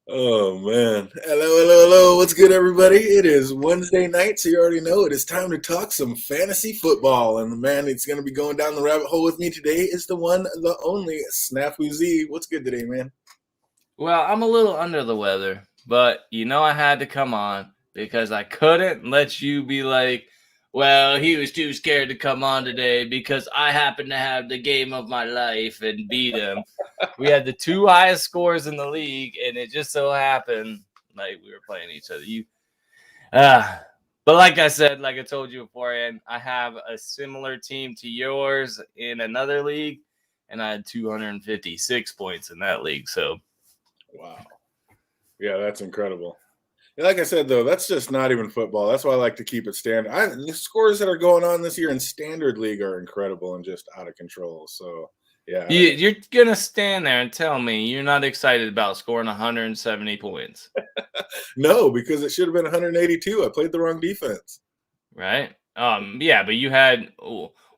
Oh man. Hello. What's good, everybody? It is Wednesday night, so you already know it is time to talk some fantasy football. And the man that's going to be going down the rabbit hole with me today is the one, the only Snafu Z. What's good today, man? Well, I'm a little under the weather, but I had to come on because I couldn't let you be like, well, he was too scared to come on today because I happened to have the game of my life and beat him. We had the two highest scores in the league, and it just so happened like we were playing each other. Uh, but like I said, like I told you beforehand, I have a similar team to yours in another league, and I had 256 points in that league. So Wow. Yeah, that's incredible. Like I said, though, that's just not even football. That's why I like to keep it standard. The scores that are going on this year in Standard League are incredible and just out of control. So, yeah. You're going to stand there and tell me you're not excited about scoring 170 points. No, because it should have been 182. I played the wrong defense. Right? Yeah, but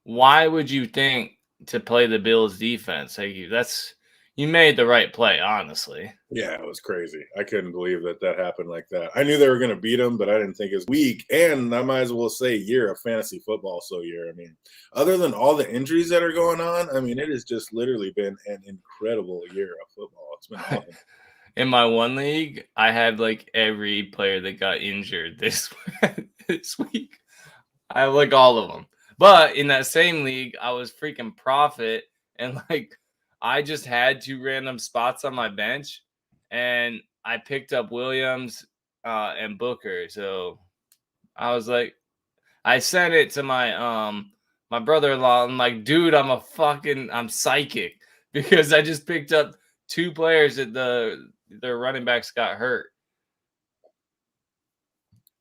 why would you think to play the Bills defense? You made the right play, honestly. Yeah, it was crazy. I couldn't believe that happened like that. I knew they were going to beat them, but I didn't think it was week. And I might as well say year of fantasy football. So year, I mean, other than all the injuries that are going on, I mean, it has just literally been an incredible year of football. It's been awesome. In my one league, I had like every player that got injured this week. I have like all of them. But in that same league, I was freaking profit, and like I just had two random spots on my bench, and I picked up Williams and Booker. So I was like, I sent it to my brother-in-law. I'm like, dude, I'm psychic because I just picked up two players that their running backs got hurt.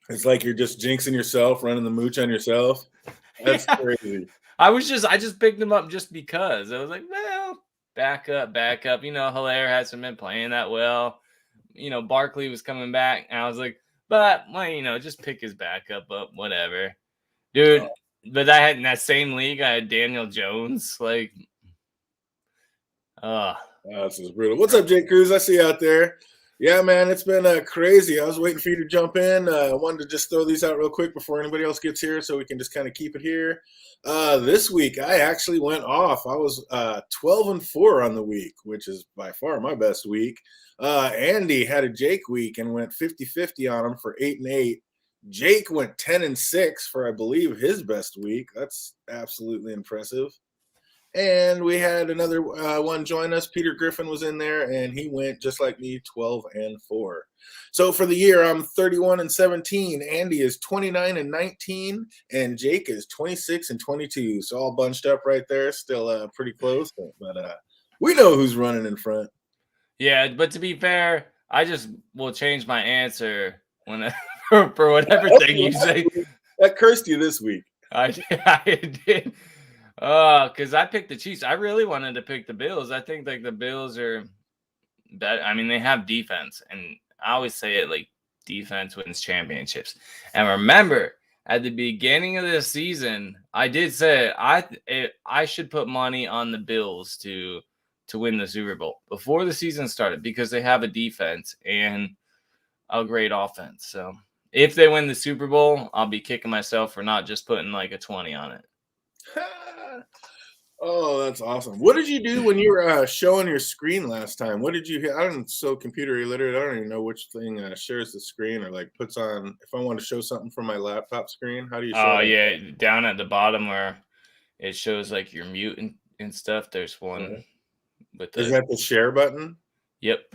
It's like you're just jinxing yourself, running the mooch on yourself. That's crazy. I just picked them up just because. I was like, well, back up. Hilaire hasn't been playing that well. Barkley was coming back, and I was like, but well, just pick his backup up, whatever. Dude, but I had in that same league, I had Daniel Jones. Like, this is brutal. What's up, Jake Cruz? I see you out there. Yeah, man, it's been crazy. I was waiting for you to jump in. I wanted to just throw these out real quick before anybody else gets here so we can just kind of keep it here. This week, I actually went off. I was 12-4 on the week, which is by far my best week. Andy had a Jake week and went 50-50 on him for 8-8. Jake went 10-6 for, I believe, his best week. That's absolutely impressive. And we had another one join us. Peter Griffin was in there, and he went just like me, 12-4. So for the year, I'm 31-17. Andy is 29-19, and Jake is 26-22. So all bunched up right there, still pretty close, but we know who's running in front. Yeah, but to be fair, I just will change my answer when for whatever thing you say. That cursed you this week. I did. Because I picked the Chiefs. I really wanted to pick the Bills. I think like the Bills are better. I mean, they have defense, and I always say it like defense wins championships. And remember, at the beginning of this season, I did say I should put money on the Bills to win the Super Bowl before the season started because they have a defense and a great offense. So if they win the Super Bowl, I'll be kicking myself for not just putting like a 20 on it. Oh, that's awesome. What did you do when you were showing your screen last time? What did you hit? I'm so computer illiterate. I don't even know which thing shares the screen or like puts on. If I want to show something from my laptop screen, how do you show it? Yeah, down at the bottom where it shows like your mute and stuff. There's one with the. Is that the share button? Yep.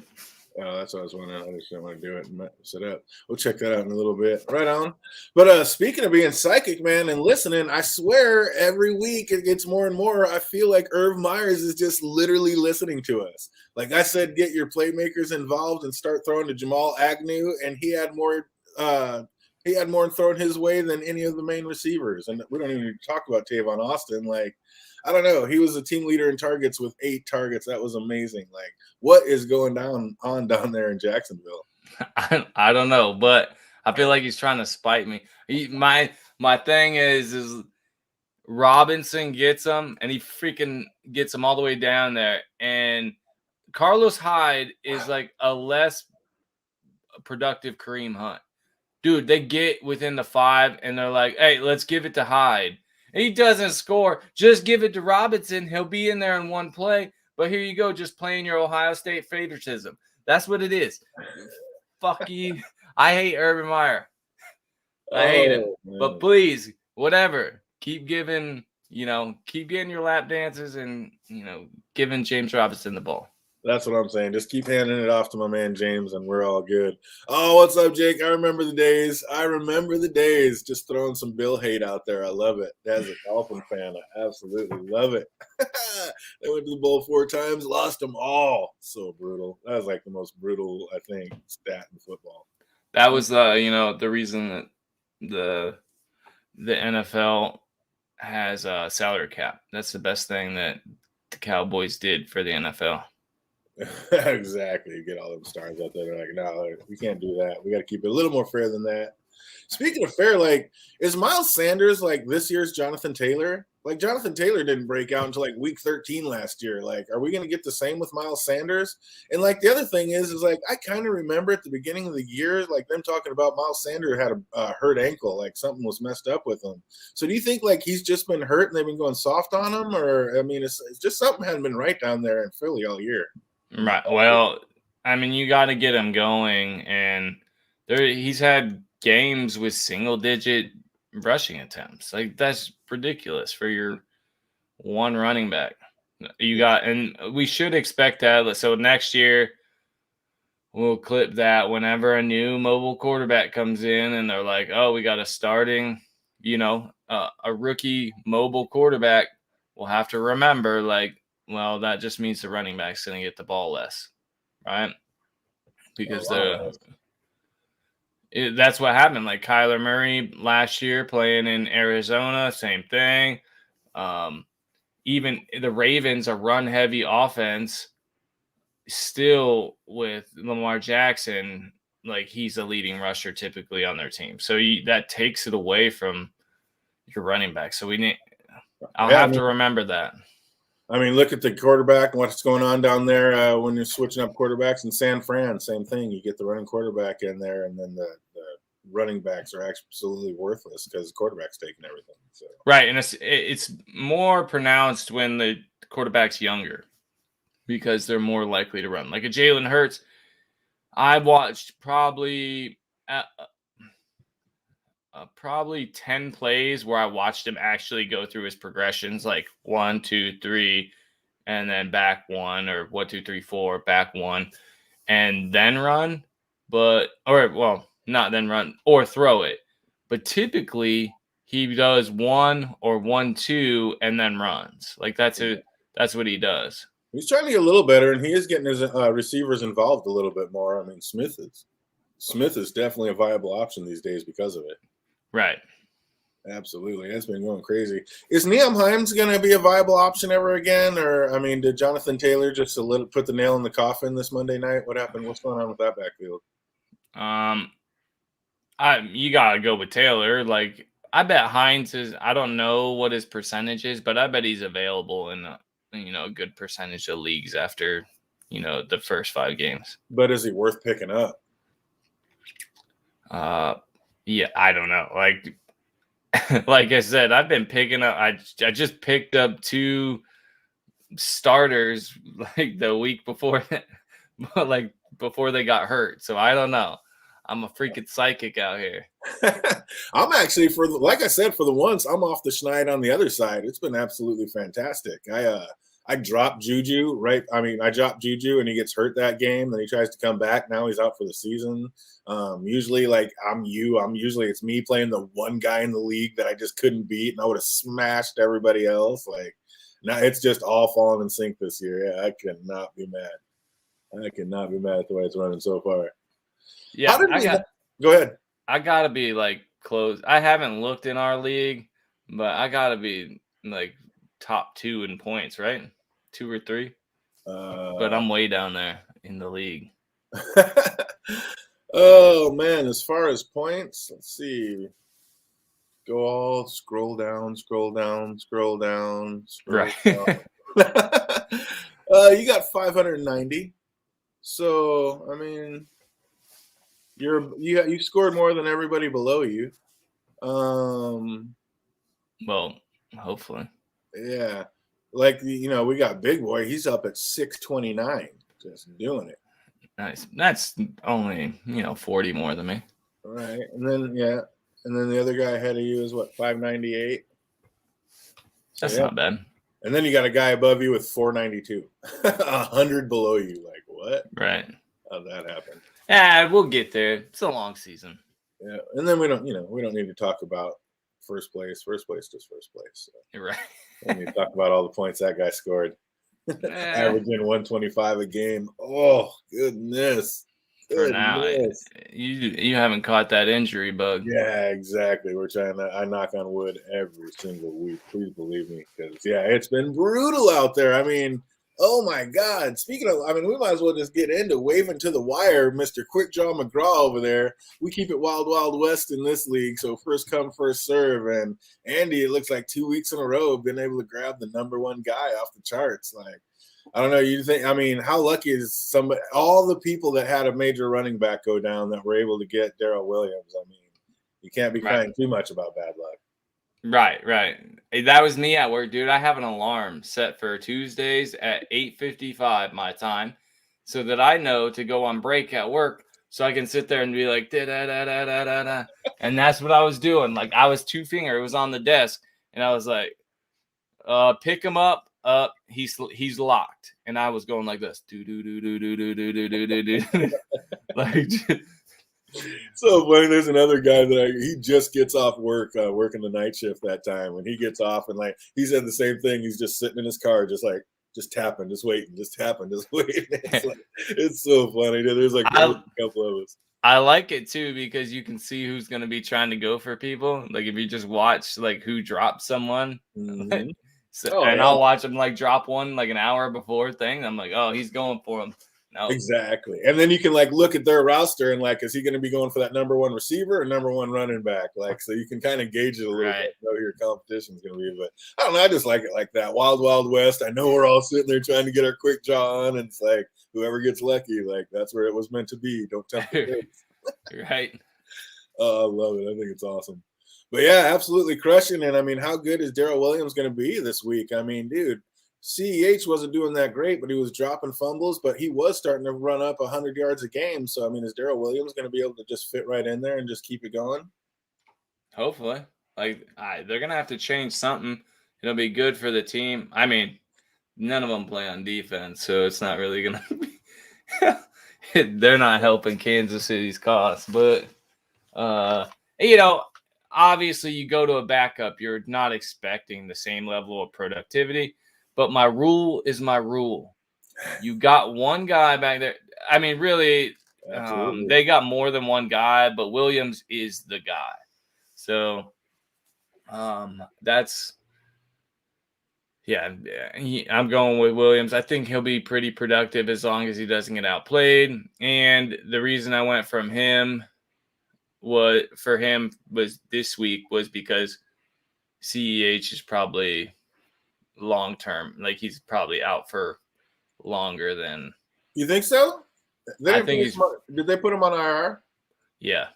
Oh, that's what I was wondering. I just didn't want to do it and mess it up. We'll check that out in a little bit. Right on. But speaking of being psychic, man, and listening, I swear every week it gets more and more. I feel like Irv Myers is just literally listening to us. Like I said, get your playmakers involved and start throwing to Jamal Agnew, and he had more thrown his way than any of the main receivers. And we don't even talk about Tavon Austin. Like, I don't know. He was a team leader in targets with 8 targets. That was amazing. Like, what is going down there in Jacksonville? I don't know, but I feel like he's trying to spite me. My thing is Robinson gets him, and he freaking gets him all the way down there. And Carlos Hyde is like a less productive Kareem Hunt. Dude, they get within the 5 and they're like, hey, let's give it to Hyde. And he doesn't score. Just give it to Robinson. He'll be in there in one play. But here you go, just playing your Ohio State favoritism. That's what it is. Fuck you. I hate Urban Meyer. I hate him. Man. But please, whatever. Keep getting your lap dances and, giving James Robinson the ball. That's what I'm saying. Just keep handing it off to my man James, and we're all good. Oh, what's up, Jake? I remember the days. Just throwing some Bill hate out there. I love it. As a Dolphin fan, I absolutely love it. They went to the bowl 4 times, lost them all. So brutal. That was like the most brutal, I think, stat in football. That was the reason that the NFL has a salary cap. That's the best thing that the Cowboys did for the NFL. Exactly. You get all them stars out there. They're like, no, we can't do that. We got to keep it a little more fair than that. Speaking of fair, like, is Miles Sanders like this year's Jonathan Taylor? Like, Jonathan Taylor didn't break out until like week 13 last year. Like, are we going to get the same with Miles Sanders? And like, the other thing is like, I kind of remember at the beginning of the year, like them talking about Miles Sanders had a hurt ankle, like something was messed up with him. So do you think like he's just been hurt and they've been going soft on him? Or, I mean, it's just something hadn't been right down there in Philly all year. Right. Well, I mean, you got to get him going, and he's had games with single-digit rushing attempts. Like, that's ridiculous for your one running back. And we should expect that. So next year, we'll clip that whenever a new mobile quarterback comes in, and they're like, "Oh, we got a starting, a rookie mobile quarterback." We'll have to remember, like. Well, that just means the running back's going to get the ball less, right? Because that's what happened. Like Kyler Murray last year playing in Arizona, same thing. Even the Ravens, a run-heavy offense, still with Lamar Jackson, like he's a leading rusher typically on their team. So that takes it away from your running back. So I'll have to remember that. I mean, look at the quarterback and what's going on down there when you're switching up quarterbacks in San Fran. Same thing. You get the running quarterback in there, and then the running backs are absolutely worthless because the quarterback's taking everything. So. Right, and it's more pronounced when the quarterback's younger because they're more likely to run. Like a Jalen Hurts, I watched probably 10 plays where I watched him actually go through his progressions, like 1, 2, 3, and then back 1, or 1, 2, 3, 4, back 1, and then run. Not then run or throw it. But typically he does 1 or 1, 2, and then runs. Like that's what he does. He's trying to get a little better, and he is getting his receivers involved a little bit more. I mean, Smith is definitely a viable option these days because of it. Right. Absolutely. That's been going crazy. Is Nyheim Hines going to be a viable option ever again? Or, I mean, did Jonathan Taylor just put the nail in the coffin this Monday night? What happened? What's going on with that backfield? You got to go with Taylor. Like, I bet Hines I don't know what his percentage is, but I bet he's available in a good percentage of leagues after, the first 5 games. But is he worth picking up? Yeah, I don't know. Like I said, I've been picking up. I just picked up 2 starters like the week before, like before they got hurt. So I don't know. I'm a freaking psychic out here. I'm actually like I said, for the once, I'm off the schneid on the other side. It's been absolutely fantastic. I dropped Juju, right? I mean, I dropped Juju and he gets hurt that game. Then he tries to come back. Now he's out for the season. Usually, like usually it's me playing the one guy in the league that I just couldn't beat, and I would have smashed everybody else. Like, now it's just all falling in sync this year. Yeah, I cannot be mad. I cannot be mad at the way it's running so far. Yeah, go ahead. I gotta be like close. I haven't looked in our league, but I gotta be like top 2 in points, right? 2 or 3. But I'm way down there in the league. Oh man, as far as points, let's see. Scroll down. Right. You got 590. So I mean, You scored more than everybody below you. Well, hopefully. Yeah, like we got Big Boy. He's up at 629, just doing it. Nice. That's only 40 more than me. All right, and then the other guy ahead of you is what 598. So, That's not bad. And then you got a guy above you with 492, 100 below you. Like what? Right. How'd that happen? Yeah, we'll get there. It's a long season. Yeah, and then we don't need to talk about first place. First place, just first place. So. Right. We need to talk about all the points that guy scored. Averaging 125 a game. Oh goodness. For now, you haven't caught that injury bug. Yeah, exactly. We're trying to. I knock on wood every single week. Please believe me, because it's been brutal out there. I mean, oh my God. Speaking of, we might as well just get into waving to the wire, Mr. Quickjaw McGraw over there. We keep it wild, wild west in this league, so first come, first serve. And Andy, it looks like 2 weeks in a row, been able to grab the number one guy off the charts. Like, I don't know. You think? How lucky is somebody? All the people that had a major running back go down that were able to get Daryl Williams. You can't be crying too much about bad luck. Right. That was me at work, dude. I have an alarm set for Tuesdays at 8:55 my time, so that I know to go on break at work, so I can sit there and be like da da da da da da da. And that's what I was doing. Like I was two-finger. It was on the desk, and I was like, pick him up. He's locked, and I was going like this, do do do do do do do do do do, like. So funny. There's another guy that he just gets off work, working the night shift that time. When he gets off, and like he said the same thing. He's just sitting in his car, just tapping, just waiting, just tapping, just waiting. It's so funny. There's like a couple of us. I like it too because you can see who's going to be trying to go for people. Like if you just watch like who drops someone. Mm-hmm. I'll watch him like drop one like an hour before thing. I'm like, oh, he's going for him. No. Exactly. And then you can like look at their roster and like, is he going to be going for that number one receiver or number one running back? Like, so you can kind of gauge it a little bit, know who your competition is going to be. But I don't know. I just like it like that. Wild, wild west. I know we're all sitting there trying to get our quick jaw on, and it's like whoever gets lucky, like that's where it was meant to be. Don't tempt the fates. Right. Oh, I love it. I think it's awesome. But yeah, absolutely crushing. And how good is Daryl Williams going to be this week? Dude, CEH wasn't doing that great, but he was dropping fumbles, but he was starting to run up 100 yards a game. So, is Daryl Williams going to be able to just fit right in there and just keep it going? Hopefully. Like, they're going to have to change something. It'll be good for the team. None of them play on defense, so it's not really going to be – they're not helping Kansas City's cause. But, obviously you go to a backup, you're not expecting the same level of productivity. But my rule is my rule. You got one guy back there. Really, they got more than one guy, but Williams is the guy. So that's – I'm going with Williams. I think he'll be pretty productive as long as he doesn't get outplayed. And the reason I went for him was this week was because CEH is probably – long term, like he's probably out for longer than. You think so? I think did they put him on IR? Yeah.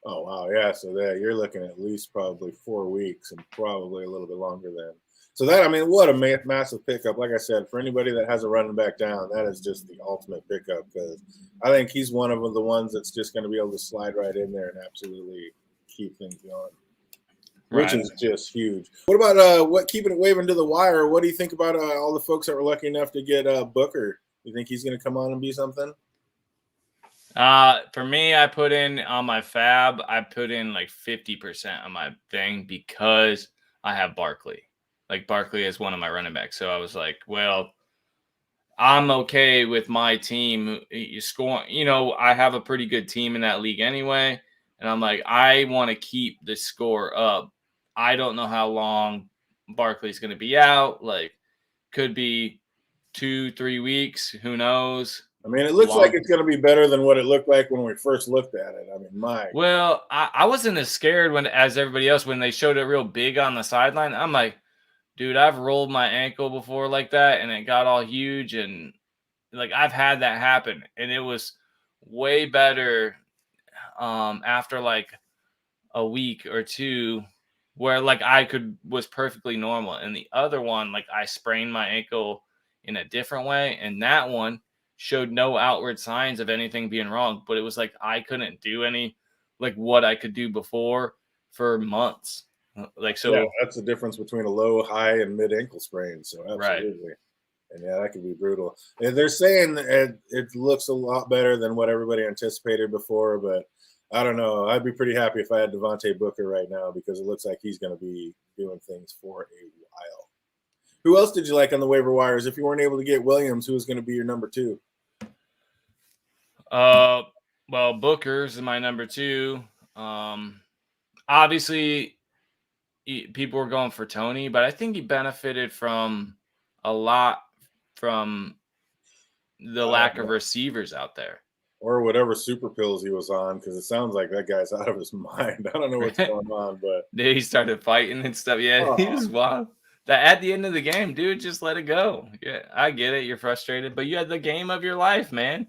Oh wow, yeah. So you're looking at least probably 4 weeks and probably a little bit longer then. So what a massive pickup. Like I said, for anybody that has a running back down, that is just the ultimate pickup because I think he's one of the ones that's just going to be able to slide right in there and absolutely keep things going. Which is just huge. What about keeping it waving to the wire? What do you think about all the folks that were lucky enough to get Booker? You think he's going to come on and be something? For me, I put in on my fab, I put in like 50% on my thing because I have Barkley. Like Barkley is one of my running backs. So I was like, well, I'm okay with my team. You score, I have a pretty good team in that league anyway. And I'm like, I want to keep the score up. I don't know how long Barkley's going to be out. Like, could be 2-3 weeks. Who knows? It looks like it's going to be better than what it looked like when we first looked at it. Well, I wasn't as scared as everybody else when they showed it real big on the sideline. I'm like, dude, I've rolled my ankle before like that, and it got all huge. And, like, I've had that happen. And it was way better after like a week or two where like was perfectly normal. And the other one, like I sprained my ankle in a different way. And that one showed no outward signs of anything being wrong, but it was like I couldn't do any like what I could do before for months. Like, so yeah, that's the difference between a low, high, and mid ankle sprain. So absolutely. Right. And yeah, that could be brutal. And they're saying it looks a lot better than what everybody anticipated before, but I don't know. I'd be pretty happy if I had Devontae Booker right now because it looks like he's going to be doing things for a while. Who else did you like on the waiver wires? If you weren't able to get Williams, who was going to be your number 2? Well, Booker's my number 2. Obviously, people were going for Tony, but I think he benefited from a lot from the lack of receivers out there. Or whatever super pills he was on, because it sounds like that guy's out of his mind. I don't know what's going on, but he started fighting and stuff. Yeah, he was wild. That at the end of the game, dude, just let it go. Yeah, I get it. You're frustrated, but you had the game of your life, man.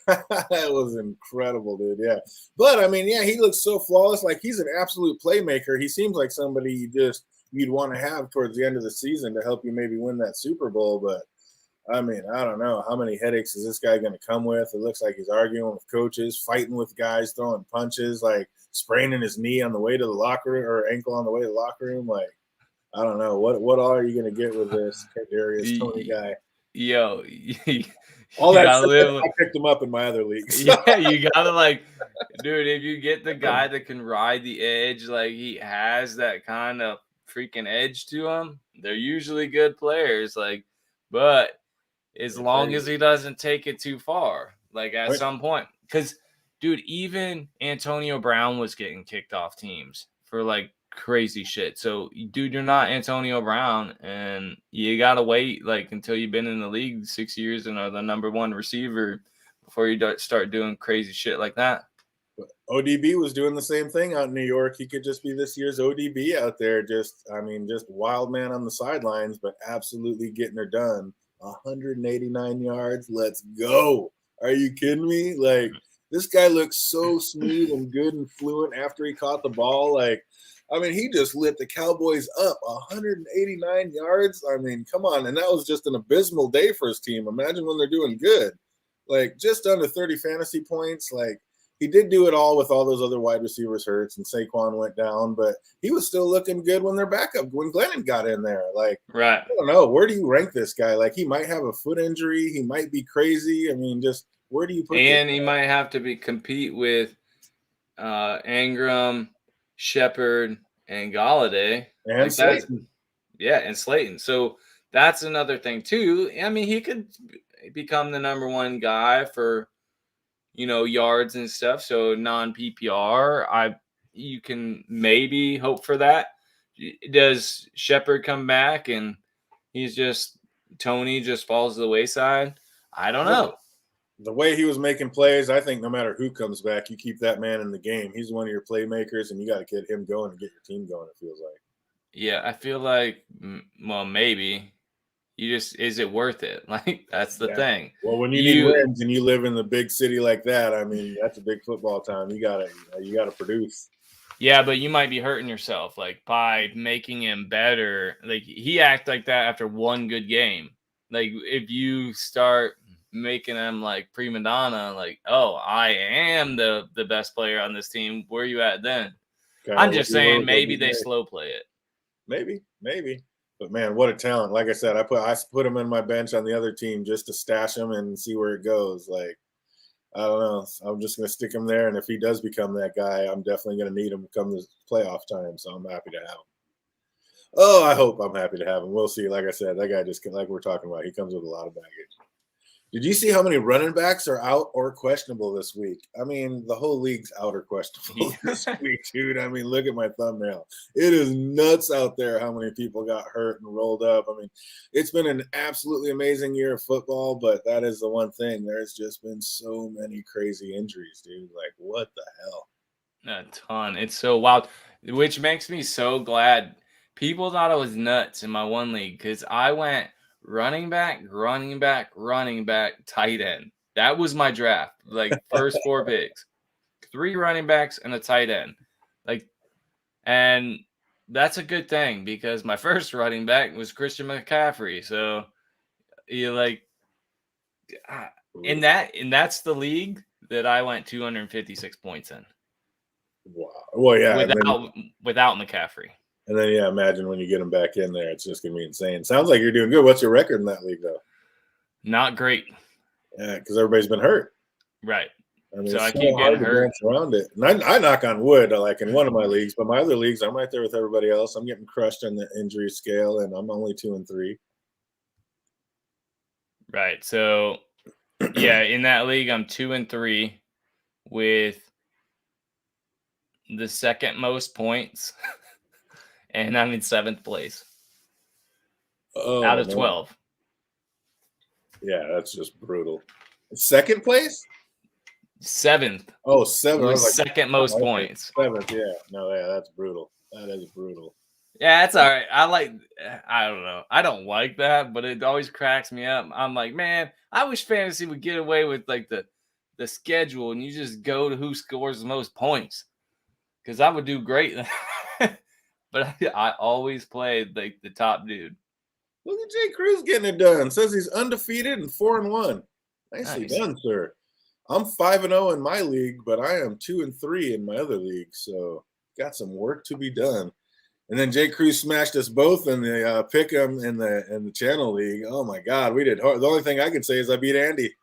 That was incredible, dude. Yeah. But I mean, yeah, he looks so flawless. Like he's an absolute playmaker. He seems like somebody you'd want to have towards the end of the season to help you maybe win that Super Bowl. But I mean, I don't know how many headaches is this guy going to come with. It looks like he's arguing with coaches, fighting with guys, throwing punches, like spraining his knee on the way to the locker room or ankle on the way to the locker room. Like, I don't know. What all are you going to get with this Kadarius Toney guy? Yo, all that I picked him up in my other leagues. Yeah, you gotta like, dude, if you get the guy that can ride the edge, like he has that kind of freaking edge to him, they're usually good players. Like, but as long as he doesn't take it too far, like at some point, because dude, even Antonio Brown was getting kicked off teams for like crazy shit. So, dude, you're not Antonio Brown, and you gotta wait like until you've been in the league 6 years and are the number 1 receiver before you start doing crazy shit like that. ODB was doing the same thing out in New York. He could just be this year's ODB out there. Just wild man on the sidelines, but absolutely getting her done. 189 yards. Let's go. Are you kidding me? Like, this guy looks so smooth and good and fluent after he caught the ball. Like, I mean, he just lit the Cowboys up. 189 yards. I mean, come on. And that was just an abysmal day for his team. Imagine when they're doing good. Like, just under 30 fantasy points. Like, he did do it all with all those other wide receivers hurts, and Saquon went down, but he was still looking good when when Glennon got in there. Like, right. I don't know. Where do you rank this guy? Like, he might have a foot injury. He might be crazy. I mean, just where do you put And he might have to compete with Ingram, Shepard, and Galladay. And like Slayton. And Slayton. So that's another thing, too. I mean, he could become the number 1 guy for – yards and stuff. So non-PPR, you can maybe hope for that. Does Shepard come back and Tony just falls to the wayside? I don't know. The way he was making plays, I think no matter who comes back, you keep that man in the game. He's one of your playmakers, and you got to get him going and get your team going, it feels like. Yeah, I feel like, well, maybe. Is it worth it? Like, that's the thing. Well, when you need wins and you live in the big city like that, I mean, that's a big football town. You gotta produce. Yeah, but you might be hurting yourself, like, by making him better. Like, he acted like that after one good game. Like, if you start making him like prima donna, like, oh, I am the best player on this team, where are you at then? I'm just saying maybe they slow play it. Maybe. But man, what a talent! Like I said, I put him in my bench on the other team just to stash him and see where it goes. Like, I don't know. I'm just gonna stick him there, and if he does become that guy, I'm definitely gonna need him come the playoff time. So I'm happy to have him. Oh, I hope I'm happy to have him. We'll see. Like I said, that guy like we're talking about, he comes with a lot of baggage. Did you see how many running backs are out or questionable this week? I mean, the whole league's out or questionable this week, dude. I mean, look at my thumbnail. It is nuts out there how many people got hurt and rolled up. I mean, it's been an absolutely amazing year of football, but that is the one thing. There's just been so many crazy injuries, dude. Like, what the hell? A ton. It's so wild, which makes me so glad. People thought I was nuts in my one league because I went running back, tight end. That was my draft, like first 4 picks. 3 running backs and a tight end. Like, and that's a good thing because my first running back was Christian McCaffrey. So you like, and that's the league that I went 256 points in. Wow. Well, yeah. Without McCaffrey. And then, yeah, imagine when you get him back in there, it's just going to be insane. Sounds like you're doing good. What's your record in that league, though? Not great. Yeah, because everybody's been hurt. Right. I mean, so it's I keep getting hurt around it. And I knock on wood, like in one of my leagues, but my other leagues, I'm right there with everybody else. I'm getting crushed on the injury scale, and I'm only 2-3. Right. So, yeah, in that league, I'm 2-3 with the second most points, and I'm in 7th place out of 12. Yeah, that's just brutal. Second place? 7th. Oh, 7th. Like, second most points. 7th, yeah. No, yeah, that's brutal. That is brutal. Yeah, that's all right. I don't know. I don't like that, but it always cracks me up. I'm like, man, I wish fantasy would get away with like the schedule and you just go to who scores the most points. Because I would do great. But I always played like the top dude. Look at Jay Cruz getting it done. Says he's undefeated and 4-1. Nicely done, sir. I'm 5-0 in my league, but I am 2-3 in my other league. So got some work to be done. And then Jay Cruz smashed us both in the pick'em in the channel league. Oh my God, we did hard. The only thing I can say is I beat Andy.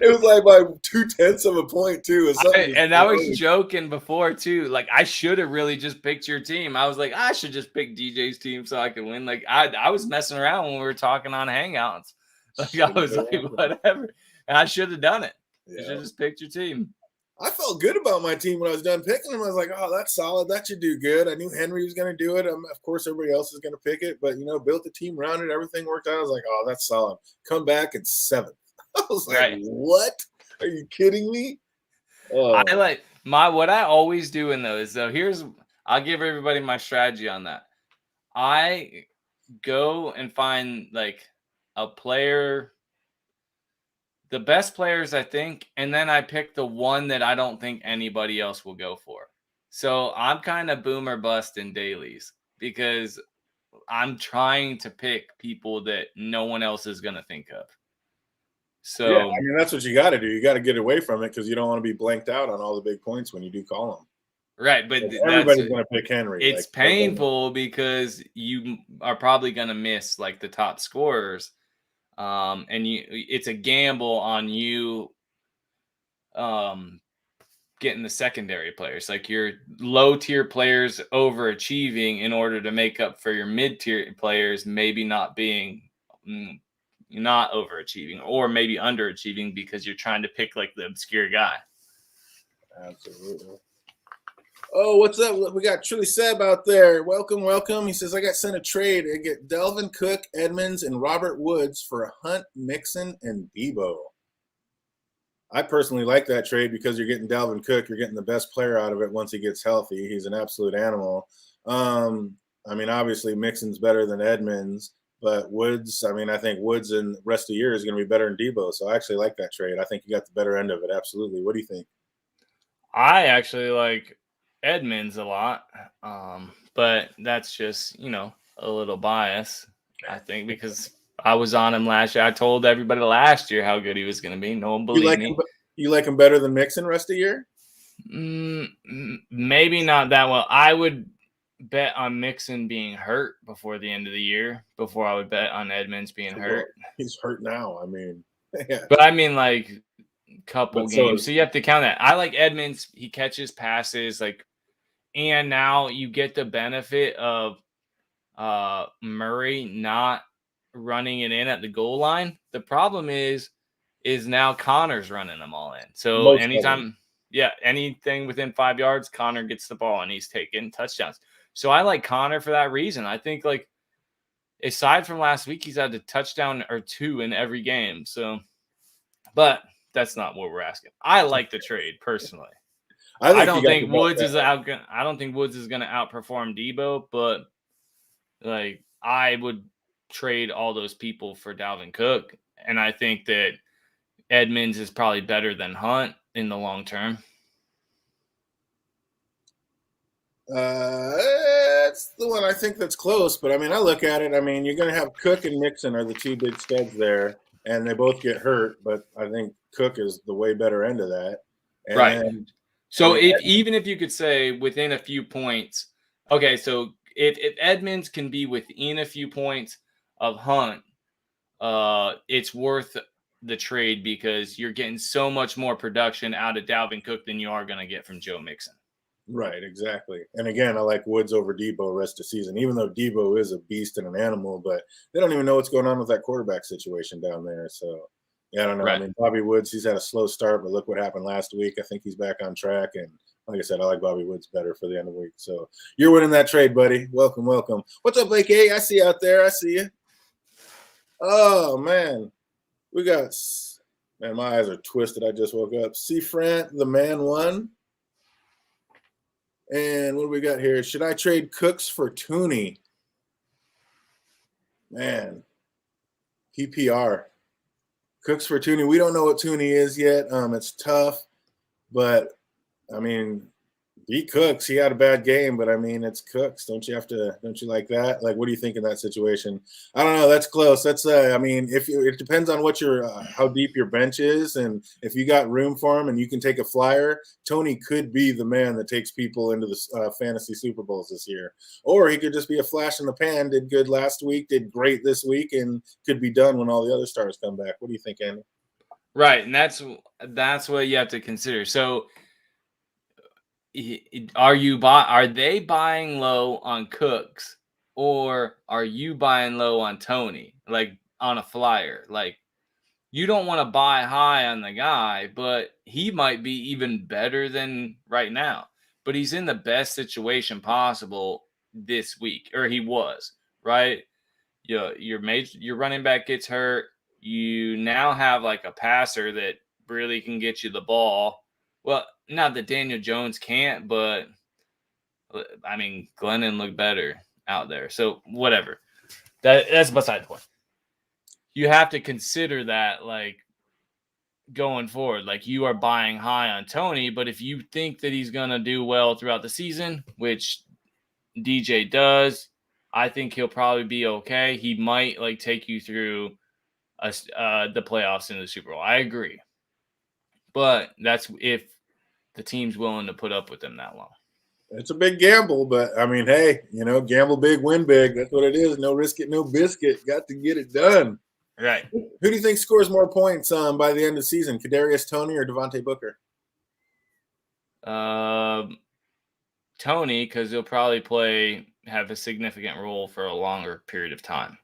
It was like by 0.2 of a point too. And I was joking before too. Like I should have really just picked your team. I was like, I should just pick DJ's team so I could win. Like I was messing around when we were talking on Hangouts. Like I was like, whatever. And I should have done it. Yeah. You should have just picked your team. I felt good about my team when I was done picking them. I was like, oh, that's solid. That should do good. I knew Henry was going to do it. Of course, everybody else is going to pick it. But, built the team around it. Everything worked out. I was like, oh, that's solid. Come back in 7th. I was like, What? Are you kidding me? I like what I always do in those. So I'll give everybody my strategy on that. I go and find like a player, the best players, I think, and then I pick the one that I don't think anybody else will go for. So I'm kind of boom or bust in dailies because I'm trying to pick people that no one else is going to think of. So yeah, I mean, that's what you got to do. You got to get away from it because you don't want to be blanked out on all the big points when you do call them. Right, but everybody's going to pick Henry. It's painful because you are probably going to miss like the top scorers. And it's a gamble on you getting the secondary players, like your low tier players overachieving in order to make up for your mid tier players maybe not being not overachieving or maybe underachieving because you're trying to pick like the obscure guy. Absolutely. Oh, what's up? We got Truly Seb out there. Welcome. He says, I got sent a trade. I get Dalvin Cook, Edmonds, and Robert Woods for Hunt, Mixon, and Debo. I personally like that trade because you're getting Dalvin Cook. You're getting the best player out of it once he gets healthy. He's an absolute animal. I mean, obviously, Mixon's better than Edmonds, but Woods, I think Woods in the rest of the year is going to be better than Debo. So I actually like that trade. I think you got the better end of it. Absolutely. What do you think? I actually like Edmonds a lot, but that's just a little bias, I think, because I was on him last year. I told everybody last year how good he was going to be. No one believed me. You like him better than Mixon rest of the year? Maybe not that well. I would bet on Mixon being hurt before the end of the year before I would bet on Edmonds being hurt. He's hurt now. Yeah. But I mean, like, couple games. So you have to count that. I like Edmonds. He catches passes, and now you get the benefit of Murray not running it in at the goal line. The problem is now Connor's running them all in. So anything within 5 yards, Connor gets the ball and he's taking touchdowns. So I like Connor for that reason. I think aside from last week, he's had a touchdown or two in every game. So, but that's not what we're asking. I like the trade personally. I don't think Woods is going to outperform Debo, but I would trade all those people for Dalvin Cook, and I think that Edmonds is probably better than Hunt, in the long term. It's the one I think that's close, but I mean, I look at it. I mean, you're going to have Cook and Mixon are the two big studs there, and they both get hurt. But I think Cook is the way better end of that. And Right. then, So I mean, even if you could say within a few points, okay, so if Edmonds can be within a few points of Hunt, it's worth the trade because you're getting so much more production out of Dalvin Cook than you are going to get from Joe Mixon. right, exactly. And again, I like Woods over Debo rest of season, even though Debo is a beast and an animal, but they don't even know what's going on with that quarterback situation down there. So, yeah, I don't know. Right. I mean, Bobby Woods, he's had a slow start, but look what happened last week. I think he's back on track. And like I said, I like Bobby Woods better for the end of the week. So you're winning that trade, buddy. Welcome, welcome. What's up, AK? I see you out there. I see you. Oh, man. We got, man, my eyes are twisted. I just woke up. C. Frant, the man one. And what do we got here? Should I trade Cooks for Tooney? Man, PPR. Cooks for Tooney. We don't know what Tooney is yet. It's tough, but I mean, beat Cooks. He had a bad game, but I mean, it's Cooks. Don't you like that? Like, what do you think in that situation? I don't know. That's close. That's, I mean, it depends on what how deep your bench is. And if you got room for him and you can take a flyer, Tony could be the man that takes people into the fantasy Super Bowls this year. Or he could just be a flash in the pan, did good last week, did great this week, and could be done when all the other stars come back. What do you think, Andy? Right. And that's what you have to consider. So, are they buying low on Cooks or are you buying low on Tony, like on a flyer? Like, you don't want to buy high on the guy, but he might be even better than right now. But he's in the best situation possible this week, or he was, right? Your running back gets hurt. You now have like a passer that really can get you the ball. Well, not that Daniel Jones can't, but I mean, Glennon looked better out there. So whatever. That's beside the point. You have to consider that, like, going forward. Like, you are buying high on Tony, but if you think that he's going to do well throughout the season, which DJ does, I think he'll probably be okay. He might, like, take you through the playoffs in the Super Bowl. I agree. But that's if the team's willing to put up with them that long. It's a big gamble, but I mean, hey, gamble big, win big. That's what it is. No risk it, no biscuit. Got to get it done. Right. Who do you think scores more points by the end of the season? Kadarius Toney or Devontae Booker? Toney, because he'll probably have a significant role for a longer period of time.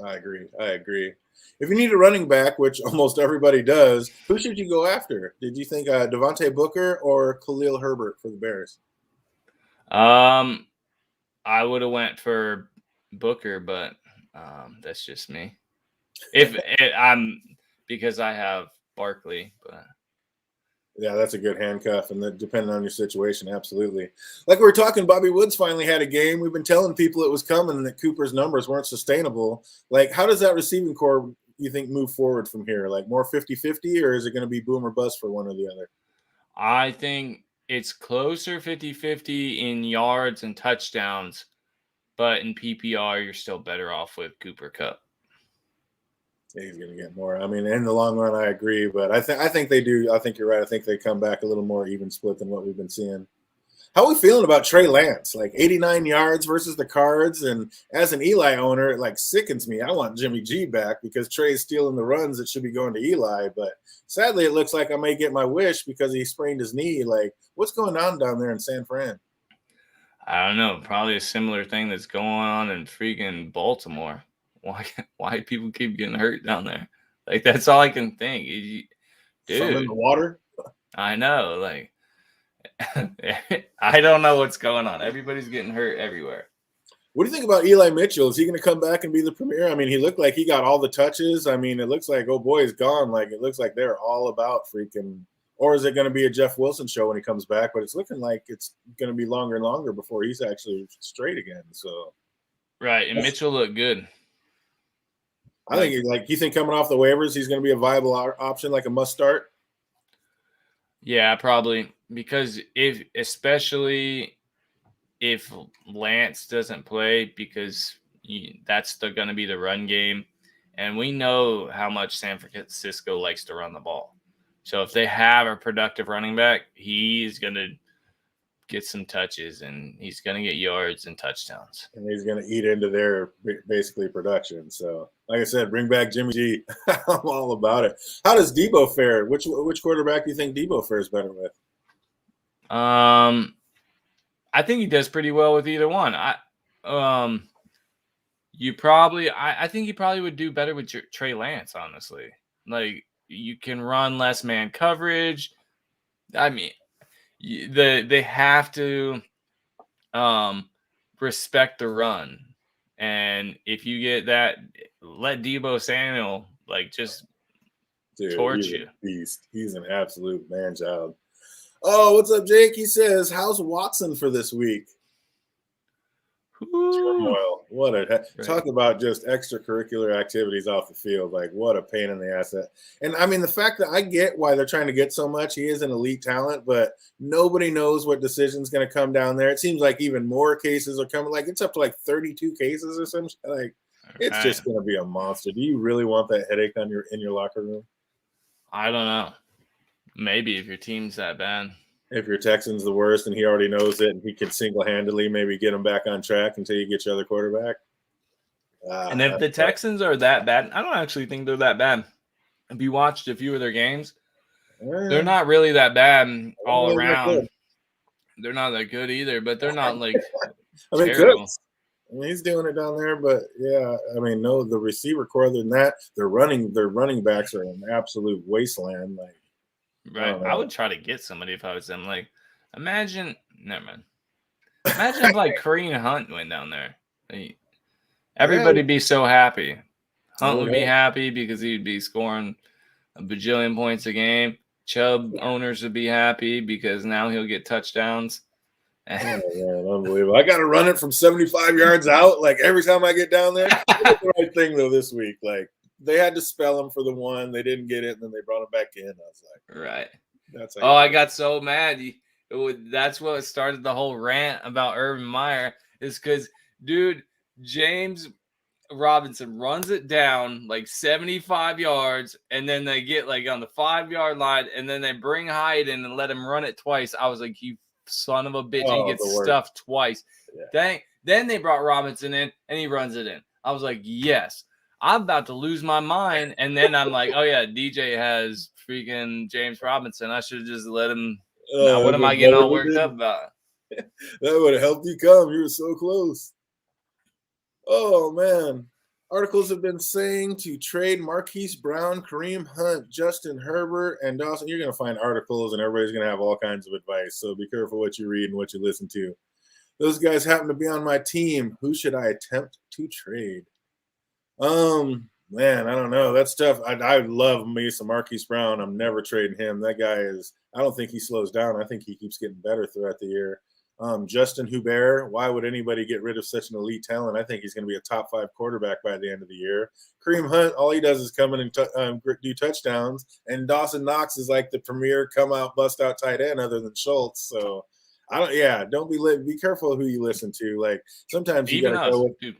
I agree. If you need a running back, which almost everybody does, who should you go after? Did you think Devontae Booker or Khalil Herbert for the Bears? I would have went for Booker, but that's just me. Because I have Barkley, but yeah, that's a good handcuff, and that depending on your situation, absolutely. Like we were talking, Bobby Woods finally had a game. We've been telling people it was coming and that Cooper's numbers weren't sustainable. Like, how does that receiving core, you think, move forward from here? Like, more 50-50, or is it going to be boom or bust for one or the other? I think it's closer 50-50 in yards and touchdowns, but in PPR, you're still better off with Cooper Kupp. Yeah, he's going to get more. I mean, in the long run, I agree, but I think they do. I think you're right. I think they come back a little more even split than what we've been seeing. How are we feeling about Trey Lance? Like 89 yards versus the Cards, and as an Eli owner, it like sickens me. I want Jimmy G back because Trey's stealing the runs that should be going to Eli, but sadly, it looks like I may get my wish because he sprained his knee. Like, what's going on down there in San Fran? I don't know. Probably a similar thing that's going on in freaking Baltimore. Why people keep getting hurt down there? Like, that's all I can think. Dude, Something in the water? I know. Like, I don't know what's going on. Everybody's getting hurt everywhere. What do you think about Eli Mitchell? Is he going to come back and be the premier? I mean, he looked like he got all the touches. I mean, it looks like, oh boy, he's gone. Like, it looks like they're all about freaking. Or is it going to be a Jeff Wilson show when he comes back? But it's looking like it's going to be longer and longer before he's actually straight again. So, right, and Mitchell looked good. I think you think coming off the waivers, he's going to be a viable option, like a must start. Yeah, probably because especially if Lance doesn't play, because that's going to be the run game, and we know how much San Francisco likes to run the ball. So if they have a productive running back, he's going to get some touches and he's going to get yards and touchdowns. And he's going to eat into their basically production. So, like I said, bring back Jimmy G. I'm all about it. How does Debo fare? Which quarterback do you think Debo fares better with? I think he does pretty well with either one. I think he probably would do better with Trey Lance, honestly. Like, you can run less man coverage. I mean, they have to respect the run. And if you get that, let Debo Samuel just torch he's you. A beast. He's an absolute man-child. Oh, what's up, Jake? He says, how's Watson for this week? Turmoil. What a talk about just extracurricular activities off the field. Like, what a pain in the ass. And I mean, the fact that I get why they're trying to get so much. He is an elite talent, but nobody knows what decision's going to come down there. It seems like even more cases are coming. Like, it's up to 32 cases or something. Like, it's just going to be a monster. Do you really want that headache in your locker room? I don't know. Maybe if your team's that bad. If your Texans the worst and he already knows it and he can single-handedly maybe get them back on track until you get your other quarterback. And if the Texans are that bad, I don't actually think they're that bad. If you watched a few of their games, they're not really that bad all around. They're not that good either, but they're not terrible. I mean, he's doing it down there, but yeah, I mean, no, the receiver core, than that, their running backs are an absolute wasteland. Right. I would try to get somebody if I was them. Imagine if Kareem Hunt went down there. Everybody'd be so happy. Hunt would be happy because he'd be scoring a bajillion points a game. Chubb owners would be happy because now he'll get touchdowns. Oh, man, unbelievable. I got to run it from 75 yards out. Every time I get down there, I did the right thing, though, this week. They had to spell him for the one. They didn't get it, and then they brought him back in. I was like, right. I got so mad. That's what started the whole rant about Urban Meyer is because, dude, James Robinson runs it down 75 yards, and then they get on the 5-yard line, and then they bring Hyde in and let him run it twice. I was like, you son of a bitch. And he gets stuffed twice. Yeah. Then they brought Robinson in, and he runs it in. I was like, yes. I'm about to lose my mind. And then I'm like, oh, yeah, DJ has freaking James Robinson. I should have just let him. What am I getting all worked up about? That would have helped you come. You were so close. Oh, man. Articles have been saying to trade Marquise Brown, Kareem Hunt, Justin Herbert, and Dawson. You're going to find articles, and everybody's going to have all kinds of advice. So be careful what you read and what you listen to. Those guys happen to be on my team. Who should I attempt to trade? Man, I don't know. That's tough. I love me some Marquise Brown. I'm never trading him. That guy I don't think he slows down. I think he keeps getting better throughout the year. Justin Hubert, why would anybody get rid of such an elite talent? I think he's going to be a top 5 quarterback by the end of the year. Kareem Hunt, all he does is come in and do touchdowns. And Dawson Knox is the premier come out, bust out tight end other than Schultz. So be careful who you listen to. Sometimes you got to go with, dude.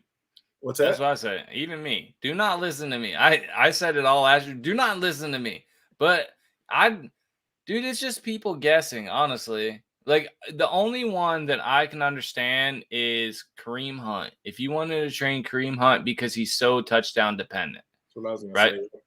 What's that? That's what I say. Even me. Do not listen to me. I said it all last year. Do not listen to me. But it's just people guessing, honestly. The only one that I can understand is Kareem Hunt. If you wanted to train Kareem Hunt because he's so touchdown dependent. That's what I was going to say.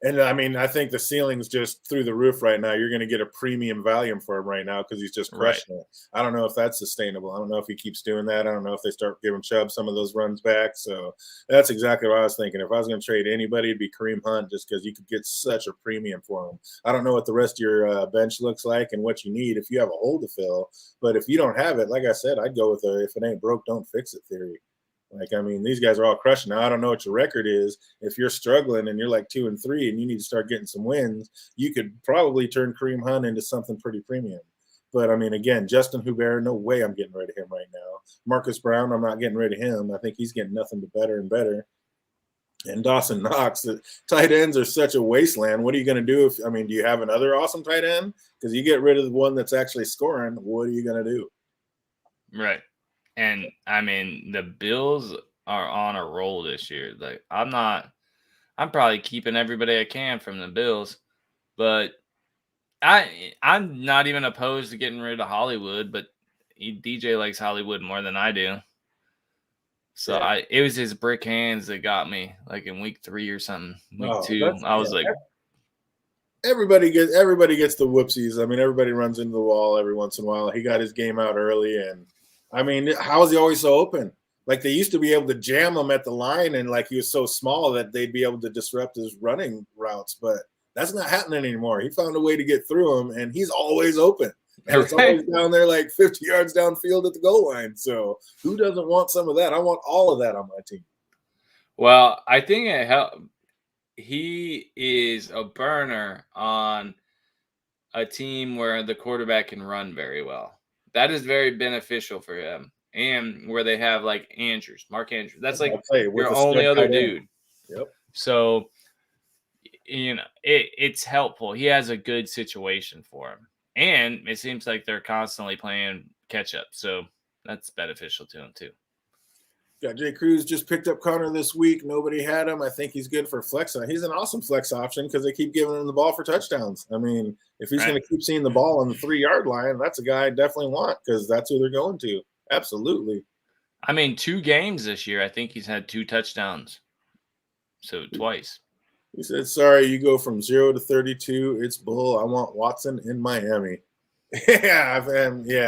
And I mean, I think the ceiling's just through the roof right now. You're going to get a premium volume for him right now because he's just crushing it. I don't know if that's sustainable. I don't know if he keeps doing that. I don't know if they start giving Chubb some of those runs back. So that's exactly what I was thinking. If I was going to trade anybody, it'd be Kareem Hunt just because you could get such a premium for him. I don't know what the rest of your bench looks like and what you need if you have a hole to fill. But if you don't have it, like I said, I'd go with if it ain't broke, don't fix it theory. These guys are all crushing. Now, I don't know what your record is. If you're struggling and you're 2-3 and you need to start getting some wins, you could probably turn Kareem Hunt into something pretty premium. But, again, Justin Hubert, no way I'm getting rid of him right now. Marcus Brown, I'm not getting rid of him. I think he's getting nothing but better and better. And Dawson Knox. The tight ends are such a wasteland. What are you going to do do you have another awesome tight end? Because you get rid of the one that's actually scoring. What are you going to do? Right. And the Bills are on a roll this year. Like, I'm probably keeping everybody I can from the Bills, but I'm not even opposed to getting rid of Hollywood, but DJ likes Hollywood more than I do. So Yeah. it was his brick hands that got me, like in week 3 or something. Week 2, I was like, everybody gets the whoopsies. Everybody runs into the wall every once in a while. He got his game out early, and how is he always so open? Like, they used to be able to jam him at the line, and like he was so small that they'd be able to disrupt his running routes, but that's not happening anymore. He found a way to get through him, and he's always open. And it's always down there like 50 yards downfield at the goal line. So who doesn't want some of that? I want all of that on my team. Well, I think it helped. He is a burner on a team where the quarterback can run very well. That is very beneficial for him. And where they have like Mark Andrews. That's like your only other dude. Yep. So, it's helpful. He has a good situation for him. And it seems like they're constantly playing catch up. So that's beneficial to him too. Got Jay Cruz just picked up Connor this week. Nobody had him. I think he's good for flex. He's an awesome flex option because they keep giving him the ball for touchdowns. If he's going to keep seeing the ball on the 3-yard line, that's a guy I definitely want because that's who they're going to. Absolutely. 2 games this year, I think he's had 2 touchdowns. So twice. He said, sorry, you go from 0 to 32. It's bull. I want Watson in Miami. Yeah,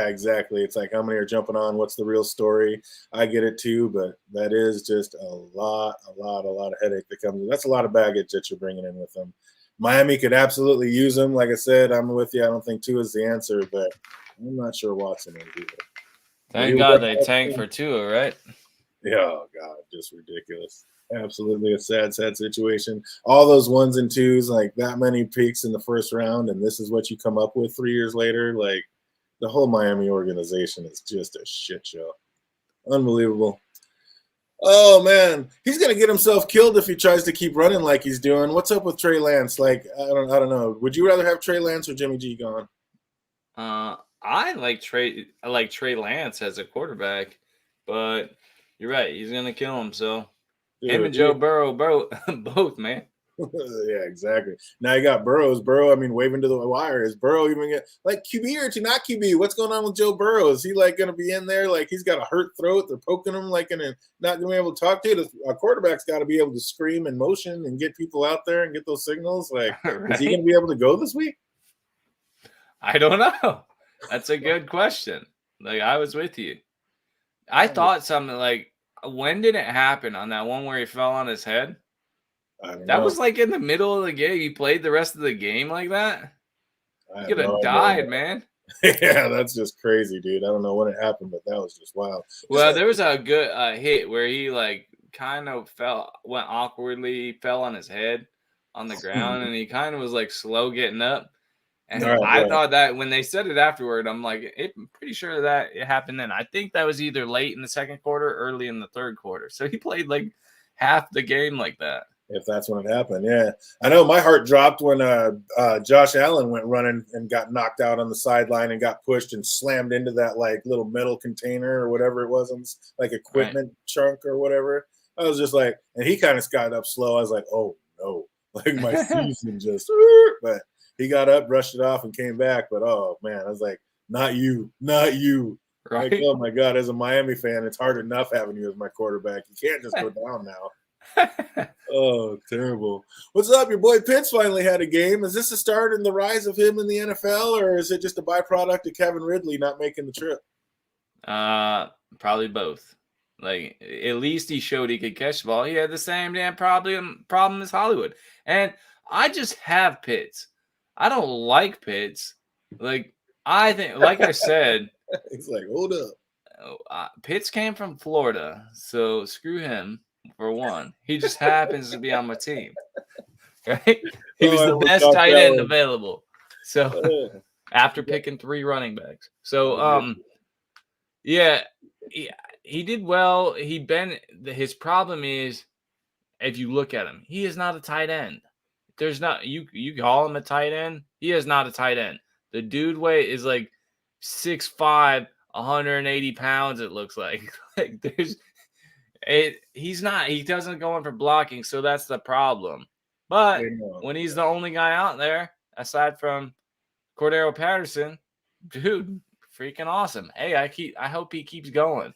exactly. It's like, how many are jumping on? What's the real story? I get it too, but that is just a lot of headache that comes. That's a lot of baggage that you're bringing in with them. Miami could absolutely use them. Like I said, I'm with you. I don't think Tua is the answer, but I'm not sure Watson is either. Thank God they tanked for Tua, right? Yeah, oh God, just ridiculous. Absolutely a sad situation. All those 1s and 2s, like that many picks in the first round, and this is what you come up with 3 years later. Like, the whole Miami organization is just a shit show. Unbelievable. Oh man, he's gonna get himself killed if he tries to keep running like he's doing. What's up with Trey Lance? Like, I don't know. Would you rather have Trey Lance or Jimmy G gone? I like Trey Lance as a quarterback, but you're right. He's gonna kill him. So him and Joe Burrow, both, man. Yeah, exactly. Now you got Burrow, waving to the wire. Is Burrow even get like QB or to not QB? What's going on with Joe Burrow? Is he like going to be in there? Like, he's got a hurt throat. They're poking him like not going to be able to talk to you. A quarterback's got to be able to scream and motion and get people out there and get those signals. Like, right? Is he going to be able to go this week? I don't know. That's a good question. Like, I was with you. I thought something like, when did it happen on that one where he fell on his head? That was like in the middle of the game. He played the rest of the game like that. He could have died, man. Yeah, that's just crazy, dude. I don't know when it happened, but that was just wild. Well, there was a good hit where he like kind of went awkwardly, fell on his head on the ground, and he kind of was like slow getting up. And I thought that when they said it afterward, I'm like, I'm pretty sure that it happened then. I think that was either late in the second quarter, early in the third quarter. So he played like half the game like that. If that's when it happened, yeah. I know my heart dropped when Josh Allen went running and got knocked out on the sideline and got pushed and slammed into that like little metal container or whatever it was, like equipment chunk or whatever. I was just like, and he kind of got up slow. I was like, oh no, like my season just. But he got up, brushed it off, and came back. But oh man, I was like, not you. Right? Like, oh my God, as a Miami fan, it's hard enough having you as my quarterback. You can't just go down now. Oh, terrible. What's up? Your boy Pitts finally had a game. Is this a start in the rise of him in the NFL, or is it just a byproduct of Kevin Ridley not making the trip? Probably both. Like, at least he showed he could catch the ball. He had the same damn problem as Hollywood. And I just have Pitts. I don't like Pitts. Like, I think, like I said, he's like, hold up. Pitts came from Florida, so screw him. For one, he just happens to be on my team, right? He was the best tight end available. So after picking 3 running backs, so yeah, he did well. His problem is if you look at him, he is not a tight end. There's not you call him a tight end. He is not a tight end. The dude weight is like 6'5", 180 pounds. It looks like he's not. He doesn't go in for blocking, so that's the problem. But when he's the only guy out there, aside from Cordero Patterson, dude, freaking awesome. Hey, I hope he keeps going.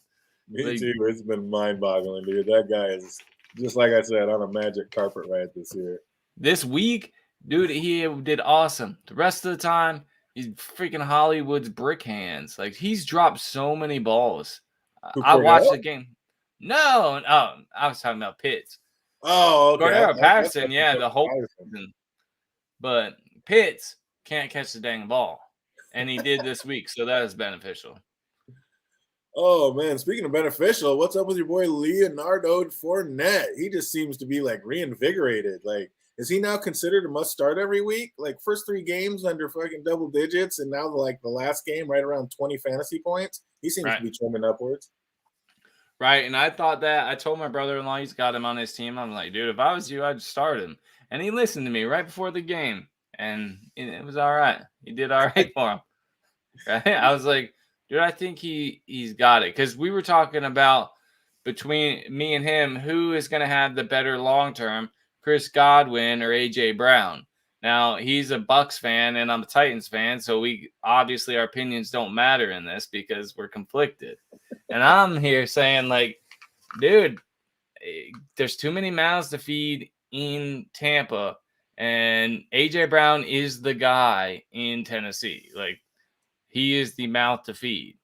Me too. It's been mind-boggling, dude. That guy is, just like I said, on a magic carpet ride this year. This week, dude, he did awesome. The rest of the time, he's freaking Hollywood's brick hands. Like, he's dropped so many balls. I watched the game. No, I was talking about Pitts. Oh, okay. Cordero Patterson, the whole season. But Pitts can't catch the dang ball. And he did this week, so that is beneficial. Oh, man. Speaking of beneficial, what's up with your boy Leonardo Fournette? He just seems to be, like, reinvigorated. Like, is he now considered a must-start every week? Like, first 3 games under fucking double digits, and now, like, the last game right around 20 fantasy points? He seems to be trending upwards. Right, and I thought that. I told my brother-in-law he's got him on his team. I'm like, dude, if I was you, I'd start him. And he listened to me right before the game, and it was all right. He did all right for him. Right? I was like, dude, I think he's got it. Because we were talking about, between me and him, who is going to have the better long-term, Chris Godwin or A.J. Brown. Now, he's a Bucs fan, and I'm a Titans fan, so we obviously our opinions don't matter in this because we're conflicted. And I'm here saying, like, dude, there's too many mouths to feed in Tampa, and A.J. Brown is the guy in Tennessee. Like, he is the mouth to feed,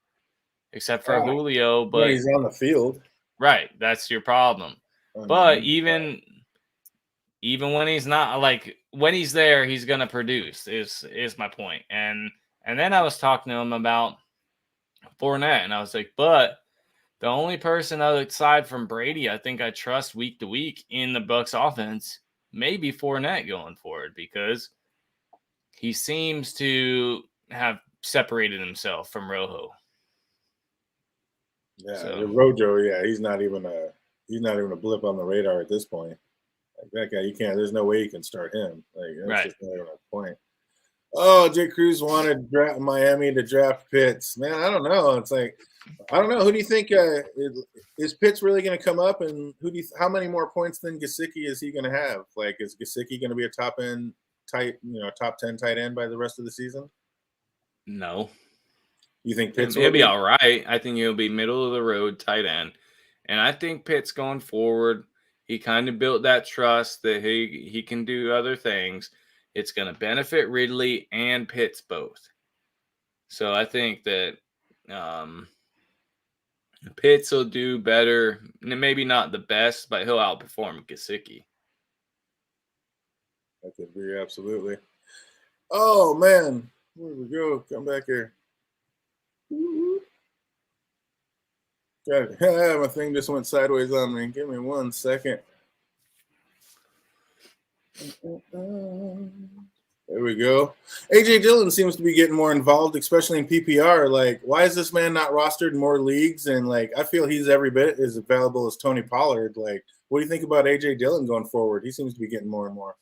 except for Julio. But when he's on the field. Right, that's your problem. But even when he's not, like, when he's there, he's going to produce is my point. And then I was talking to him about Fournette, and I was like, but the only person aside from Brady I think I trust week to week in the Bucs offense may be Fournette going forward, because he seems to have separated himself from Rojo. Yeah, Rojo, he's not even a blip on the radar at this point. Like, that guy, you can't. There's no way you can start him. Like, that's just not even a point. Oh, Jay Cruz wanted Miami to draft Pitts. Man, I don't know. It's like, I don't know. Who do you think is Pitts really going to come up? And how many more points than Gasicki is he going to have? Like, is Gasicki going to be a top 10 tight end by the rest of the season? No. You think Pitts will be all right? I think he'll be middle of the road tight end, and I think Pitts going forward, he kind of built that trust that he can do other things. It's going to benefit Ridley and Pitts both. So I think that Pitts will do better. Maybe not the best, but he'll outperform Gasicki. That could be, absolutely. Oh, man. Where we go? Come back here. God, my thing just went sideways on me. Give me 1 second. There we go. A.J. Dillon seems to be getting more involved, especially in PPR. Like, why is this man not rostered in more leagues? And, like, I feel he's every bit as valuable as Tony Pollard. Like, what do you think about A.J. Dillon going forward? He seems to be getting more and more.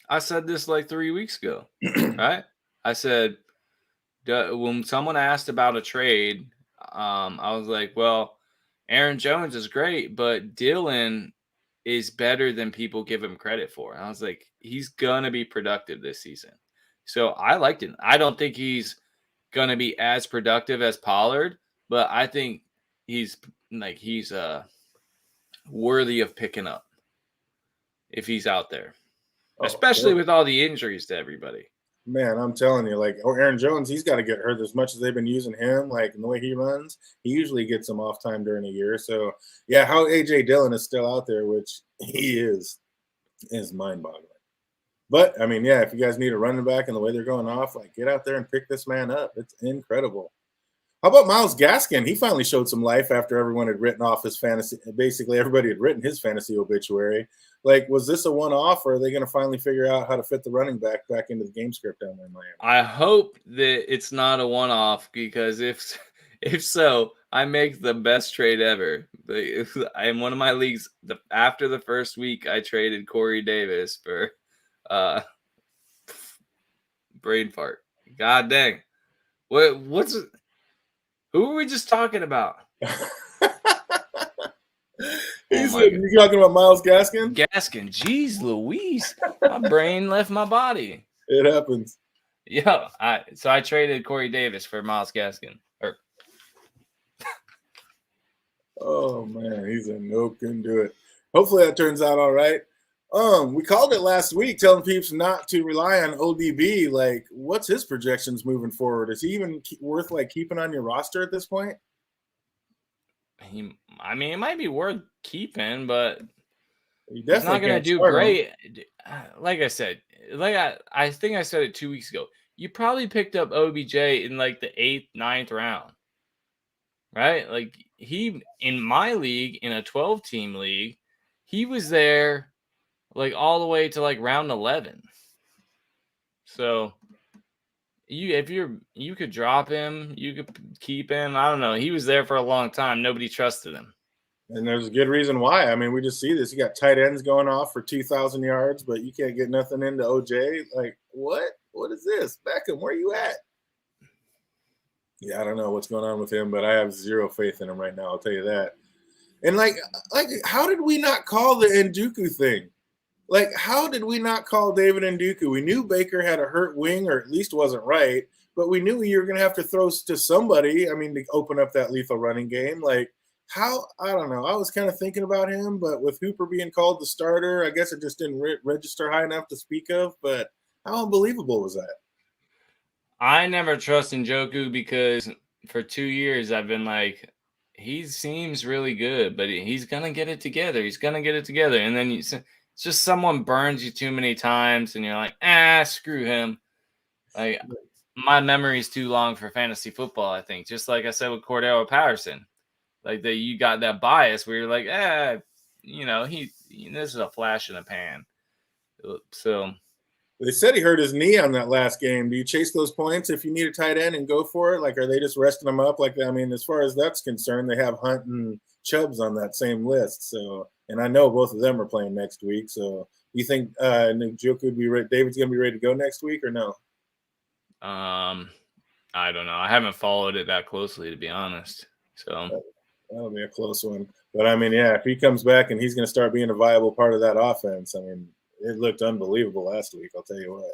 I said this like 3 weeks ago, right? I said, when someone asked about a trade, I was like, well, Aaron Jones is great, but Dillon is better than people give him credit for. And I was like, he's going to be productive this season. So I liked it. I don't think he's going to be as productive as Pollard, but I think he's worthy of picking up if he's out there, especially with all the injuries to everybody. Man, I'm telling you, like, Aaron Jones, he's got to get hurt as much as they've been using him. Like, in the way he runs, he usually gets some off time during a year. So, yeah, how A.J. Dillon is still out there, which he is mind-boggling. But, I mean, yeah, if you guys need a running back and the way they're going off, like, get out there and pick this man up. It's incredible. How about Myles Gaskin? He finally showed some life after everyone had written off his fantasy. Basically, everybody had written his fantasy obituary. Like, was this a one-off, or are they going to finally figure out how to fit the running back into the game script down there in Miami? I hope that it's not a one-off, because if so, I make the best trade ever, In one of my leagues, after the first week, I traded Corey Davis for brain fart. God dang. What's who were we just talking about? You talking about Myles Gaskin? Gaskin. Jeez Louise. My brain left my body. It happens. Yeah. So I traded Corey Davis for Myles Gaskin. Oh man, he's a nope, couldn't do it. Hopefully that turns out all right. We called it last week, telling people not to rely on ODB. Like, what's his projections moving forward? Is he even worth like keeping on your roster at this point? It might be worth keeping, but he's not going to do great. Like I said, I think I said it 2 weeks ago. You probably picked up OBJ in like the 8th, 9th round, right? Like in my league, in a 12-team league, he was there like all the way to like round 11. So you could drop him, you could keep him. I don't know. He was there for a long time. Nobody trusted him. And there's a good reason why. I mean, we just see this. You got tight ends going off for 2,000 yards, but you can't get nothing into OJ. Like, what? What is this? Beckham, where you at? Yeah, I don't know what's going on with him, but I have zero faith in him right now. I'll tell you that. And like, how did we not call the Njoku thing? Like, how did we not call David Njoku? We knew Baker had a hurt wing, or at least wasn't right, but we knew you were going to have to throw to somebody. I mean, to open up that lethal running game. Like, how? I don't know. I was kind of thinking about him, but with Hooper being called the starter, I guess it just didn't register high enough to speak of. But how unbelievable was that? I never trust Njoku because for 2 years I've been like, he seems really good, but he's going to get it together. He's going to get it together. And then it's just someone burns you too many times and you're like, screw him. Like, my memory is too long for fantasy football, I think. Just like I said with Cordero Patterson. Like, you got that bias where you're like, this is a flash in the pan. So they said he hurt his knee on that last game. Do you chase those points if you need a tight end and go for it? Like, are they just resting him up? Like, I mean, as far as that's concerned, they have Hunt and Chubbs on that same list. So, and I know both of them are playing next week. So, you think Njoku would be ready? David's going to be ready to go next week or no? I don't know. I haven't followed it that closely, to be honest. So that'll be a close one. But I mean, yeah, if he comes back and he's going to start being a viable part of that offense, I mean, it looked unbelievable last week. I'll tell you what.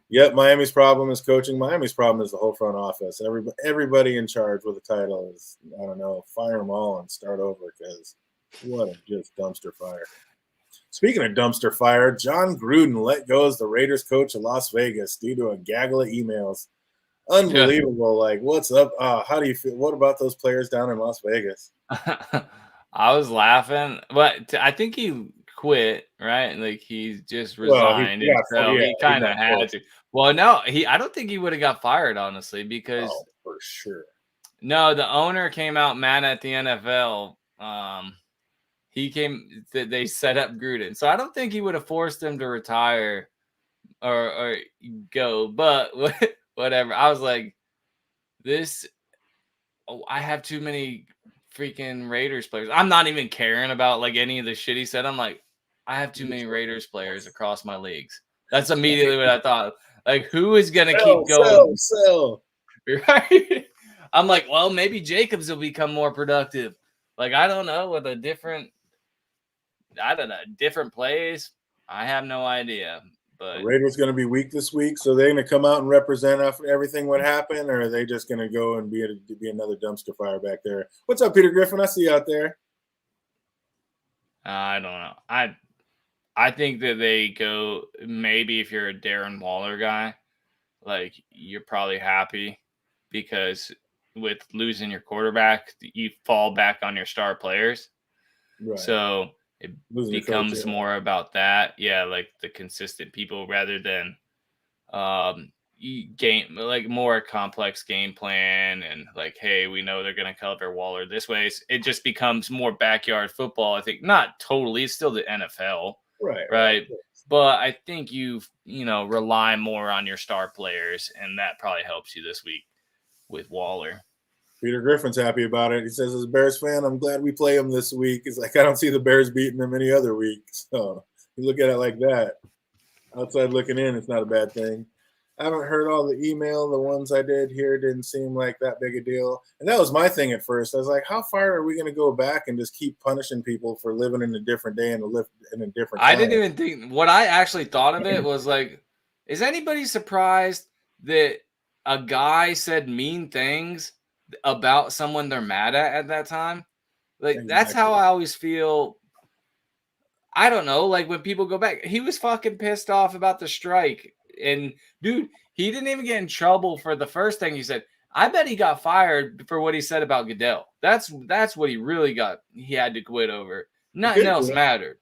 Yep, Miami's problem is coaching. Miami's problem is the whole front office. Everybody in charge with a title is, I don't know, fire them all and start over because what a just dumpster fire. Speaking of dumpster fire, John Gruden let go as the Raiders coach of Las Vegas due to a gaggle of emails. Unbelievable. Yeah. Like, what's up? How do you feel? What about those players down in Las Vegas? I was laughing, but I think he quit, right? Like, he just resigned. Well, he kind of had to. Well, no, I don't think he would have got fired, honestly, because for sure. No, the owner came out mad at the NFL. They set up Gruden. So I don't think he would have forced him to retire or go, but whatever. I was like, I have too many freaking Raiders players. I'm not even caring about like any of the shit he said. I'm like, I have too many Raiders players across my leagues. That's immediately what I thought. Like, who is going to keep going? Sell. Right? I'm like, well, maybe Jacobs will become more productive. Like, I don't know, with different plays. I have no idea. But the Raiders going to be weak this week, so they're going to come out and represent after everything what happened, or are they just going to go and be another dumpster fire back there? What's up, Peter Griffin? I see you out there. I don't know. I think that they go, maybe if you're a Darren Waller guy, like, you're probably happy because with losing your quarterback, you fall back on your star players. Right. So it becomes more about that. Yeah, like the consistent people rather than like more complex game plan and like, hey, we know they're going to cover Waller this way. It just becomes more backyard football. I think not totally. It's still the NFL. Right. But I think you rely more on your star players, and that probably helps you this week with Waller. Peter Griffin's happy about it. He says, as a Bears fan, I'm glad we play him this week. He's like, I don't see the Bears beating them any other week. So you look at it like that. Outside looking in, it's not a bad thing. I haven't heard all the email. The ones I did here didn't seem like that big a deal. And that was my thing at first. I was like, how far are we going to go back and just keep punishing people for living in a different day and in a different time? I didn't even think. What I actually thought of it was like, is anybody surprised that a guy said mean things about someone they're mad at that time? Like, that's how I always feel. I don't know. Like, when people go back, he was fucking pissed off about the strike. And, dude, he didn't even get in trouble for the first thing he said. I bet he got fired for what he said about Goodell. That's what he really got. He had to quit over. Nothing else mattered.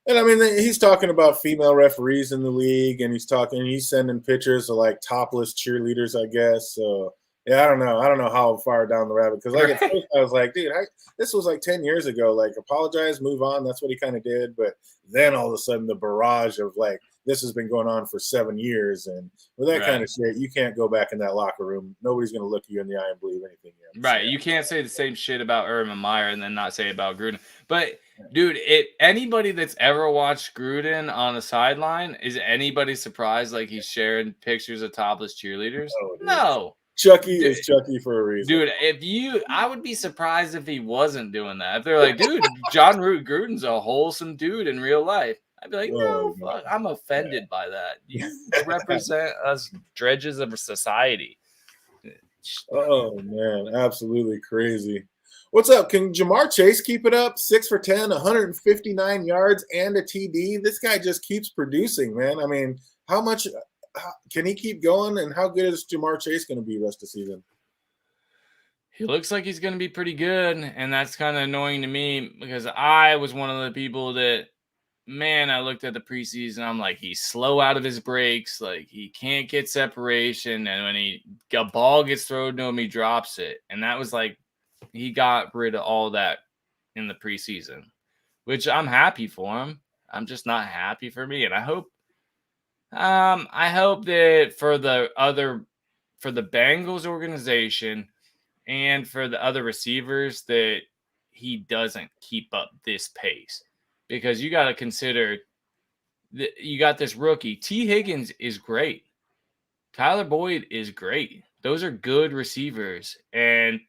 And I mean, he's talking about female referees in the league, and he's sending pictures of like topless cheerleaders, I guess. So yeah, I don't know how far down the rabbit, because like at first I was like, dude, this was like 10 years ago. Like, apologize, move on. That's what he kind of did. But then all of a sudden, the barrage of like, this has been going on for 7 years, and with that kind of shit, you can't go back in that locker room. Nobody's going to look you in the eye and believe anything. Right. You can't say the same shit about Urban Meyer and then not say it about Gruden. But dude, anybody that's ever watched Gruden on the sideline, is anybody surprised like he's sharing pictures of topless cheerleaders? No. Chucky is Chucky for a reason. Dude, I would be surprised if he wasn't doing that. If they're like, dude, John Gruden's a wholesome dude in real life, I'd be like, no, fuck, I'm offended by that. You represent us dredges of society. Oh, man, absolutely crazy. What's up? Can Jamar Chase keep it up? 6 for 10, 159 yards and a TD. This guy just keeps producing, man. I mean, how much can he keep going, and how good is Jamar Chase going to be rest of the season? He looks like he's going to be pretty good, and that's kind of annoying to me because I was one of the people that, man, I looked at the preseason. I'm like, he's slow out of his breaks. Like, he can't get separation. And when a ball gets thrown to him, he drops it. And that was like, he got rid of all that in the preseason, which I'm happy for him. I'm just not happy for me. And I hope that for the Bengals organization and for the other receivers that he doesn't keep up this pace. Because you got to consider that you got this rookie. T. Higgins is great. Tyler Boyd is great. Those are good receivers. And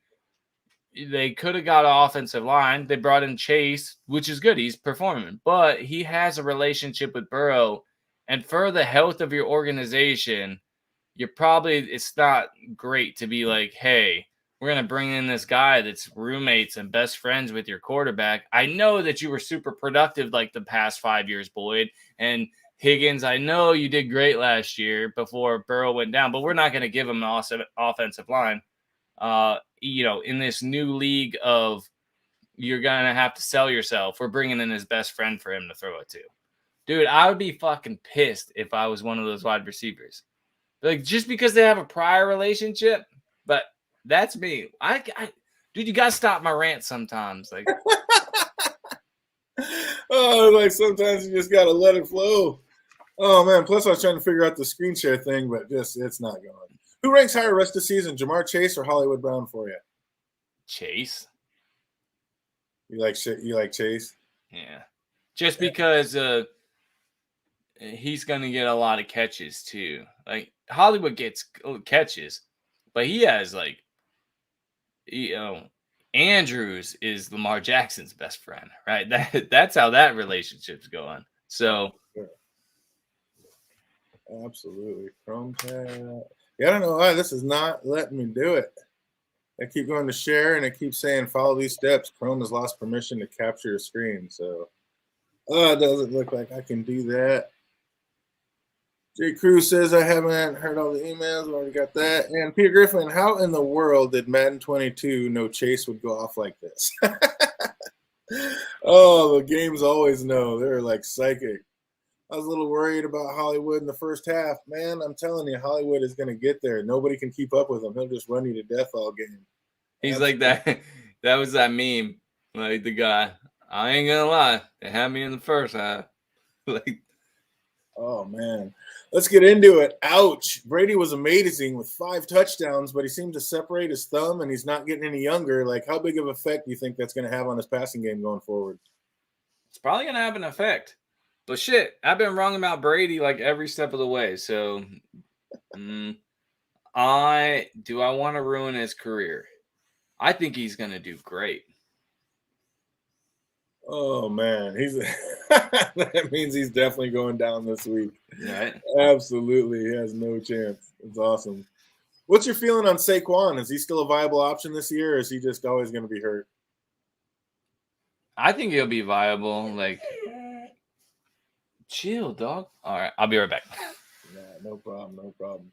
they could have got an offensive line. They brought in Chase, which is good. He's performing. But he has a relationship with Burrow. And for the health of your organization, it's not great to be like, hey, we're going to bring in this guy that's roommates and best friends with your quarterback. I know that you were super productive like the past 5 years, Boyd. And Higgins, I know you did great last year before Burrow went down, but we're not going to give him an offensive line. In this new league of you're going to have to sell yourself. We're bringing in his best friend for him to throw it to. Dude, I would be fucking pissed if I was one of those wide receivers. Like, just because they have a prior relationship, but that's me. Dude, you gotta stop my rant sometimes. Like, like sometimes you just gotta let it flow. Oh man! Plus, I was trying to figure out the screen share thing, but it's not going. Who ranks higher rest of the season, Jamar Chase or Hollywood Brown for you? Chase. You like Chase? Yeah, just because he's gonna get a lot of catches too. Like, Hollywood gets catches, but he has like. Andrews is Lamar Jackson's best friend, right? That's how that relationship's going. So, absolutely. Chrome tab. Yeah, I don't know why this is not letting me do it. I keep going to share, and it keeps saying follow these steps. Chrome has lost permission to capture your screen, so it doesn't look like I can do that. Jay Cruz says, I haven't heard all the emails. I already got that. And Peter Griffin, how in the world did Madden 22 know Chase would go off like this? Oh, the games always know. They're like psychic. I was a little worried about Hollywood in the first half. Man, I'm telling you, Hollywood is going to get there. Nobody can keep up with him. He'll just run you to death all game. He's like that. That was that meme. Like the guy, I ain't going to lie. They had me in the first half. Like, Oh, man. Let's get into it. Ouch. Brady was amazing with 5 touchdowns, but he seemed to separate his thumb, and he's not getting any younger. Like, how big of an effect do you think that's going to have on his passing game going forward? It's probably going to have an effect. But shit, I've been wrong about Brady like every step of the way. So, I want to ruin his career? I think he's going to do great. Oh, man. That means he's definitely going down this week. Right? Absolutely. He has no chance. It's awesome. What's your feeling on Saquon? Is he still a viable option this year, or is he just always going to be hurt? I think he'll be viable. Like, chill, dog. All right, I'll be right back. Yeah, no problem. No problem.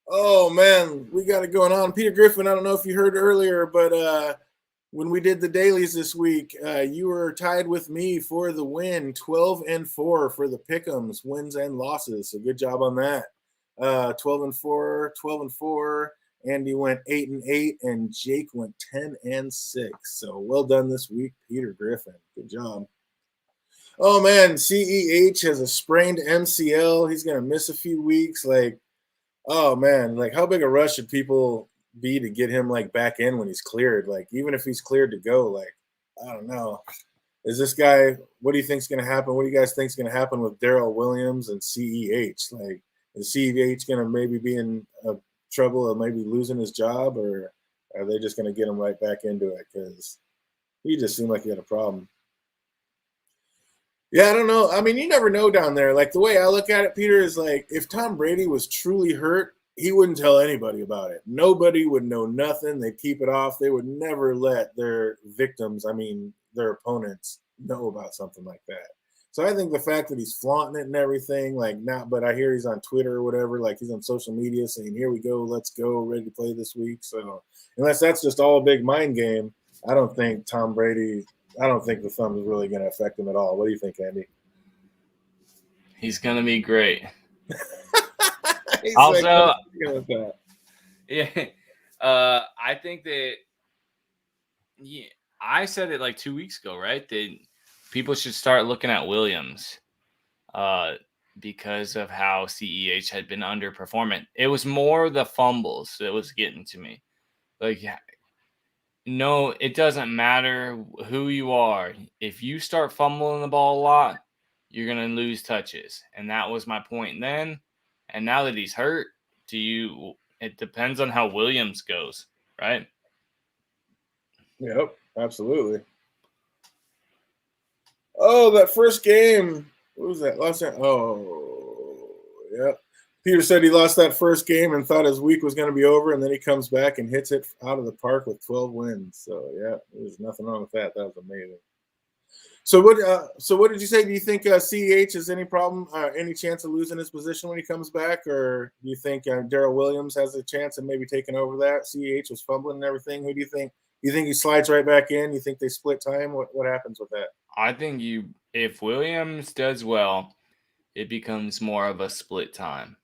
Oh, man, we got it going on. Peter Griffin, I don't know if you heard earlier, but when we did the dailies this week, you were tied with me for the win, 12-4 for the pick'ems, wins and losses. So good job on that. 12-4, 12-4. Andy went 8-8, and Jake went 10-6. So well done this week, Peter Griffin. Good job. Oh, man, CEH has a sprained MCL. He's going to miss a few weeks. Like, oh, man, like how big a rush should people be to get him like back in when he's cleared? Like, even if he's cleared to go, like, I don't know. Is this guy, what do you think's going to happen? What do you guys think's going to happen with Daryl Williams and CEH? Like, is CEH going to maybe be in trouble of maybe losing his job, or are they just going to get him right back into it? Because he just seemed like he had a problem. Yeah, I don't know. I mean, you never know down there. Like, the way I look at it, Peter, is like if Tom Brady was truly hurt, he wouldn't tell anybody about it. Nobody would know nothing. They'd keep it off. They would never let their victims, I mean, their opponents, know about something like that. So I think the fact that he's flaunting it and everything, like, not, but I hear he's on Twitter or whatever, like he's on social media saying, here we go, let's go, ready to play this week. So unless that's just all a big mind game, I don't think the thumb is really going to affect him at all. What do you think, Andy? He's going to be great. Also, yeah, I think that I said it like 2 weeks ago, right? That people should start looking at Williams because of how CEH had been underperforming. It was more the fumbles that was getting to me. Like, no, it doesn't matter who you are. If you start fumbling the ball a lot, you're going to lose touches. And that was my point then. And now that he's hurt, it depends on how Williams goes, right? Yep, absolutely. Oh, that first game. What was that? Last time? Oh, yeah. Peter said he lost that first game and thought his week was going to be over, and then he comes back and hits it out of the park with 12 wins. So, yeah, there's nothing wrong with that. That was amazing. So what did you say? Do you think CEH has any problem, any chance of losing his position when he comes back, or do you think Daryl Williams has a chance of maybe taking over that? CEH was fumbling and everything. Who do you think? You think he slides right back in? You think they split time? What happens with that? I think if Williams does well, it becomes more of a split time.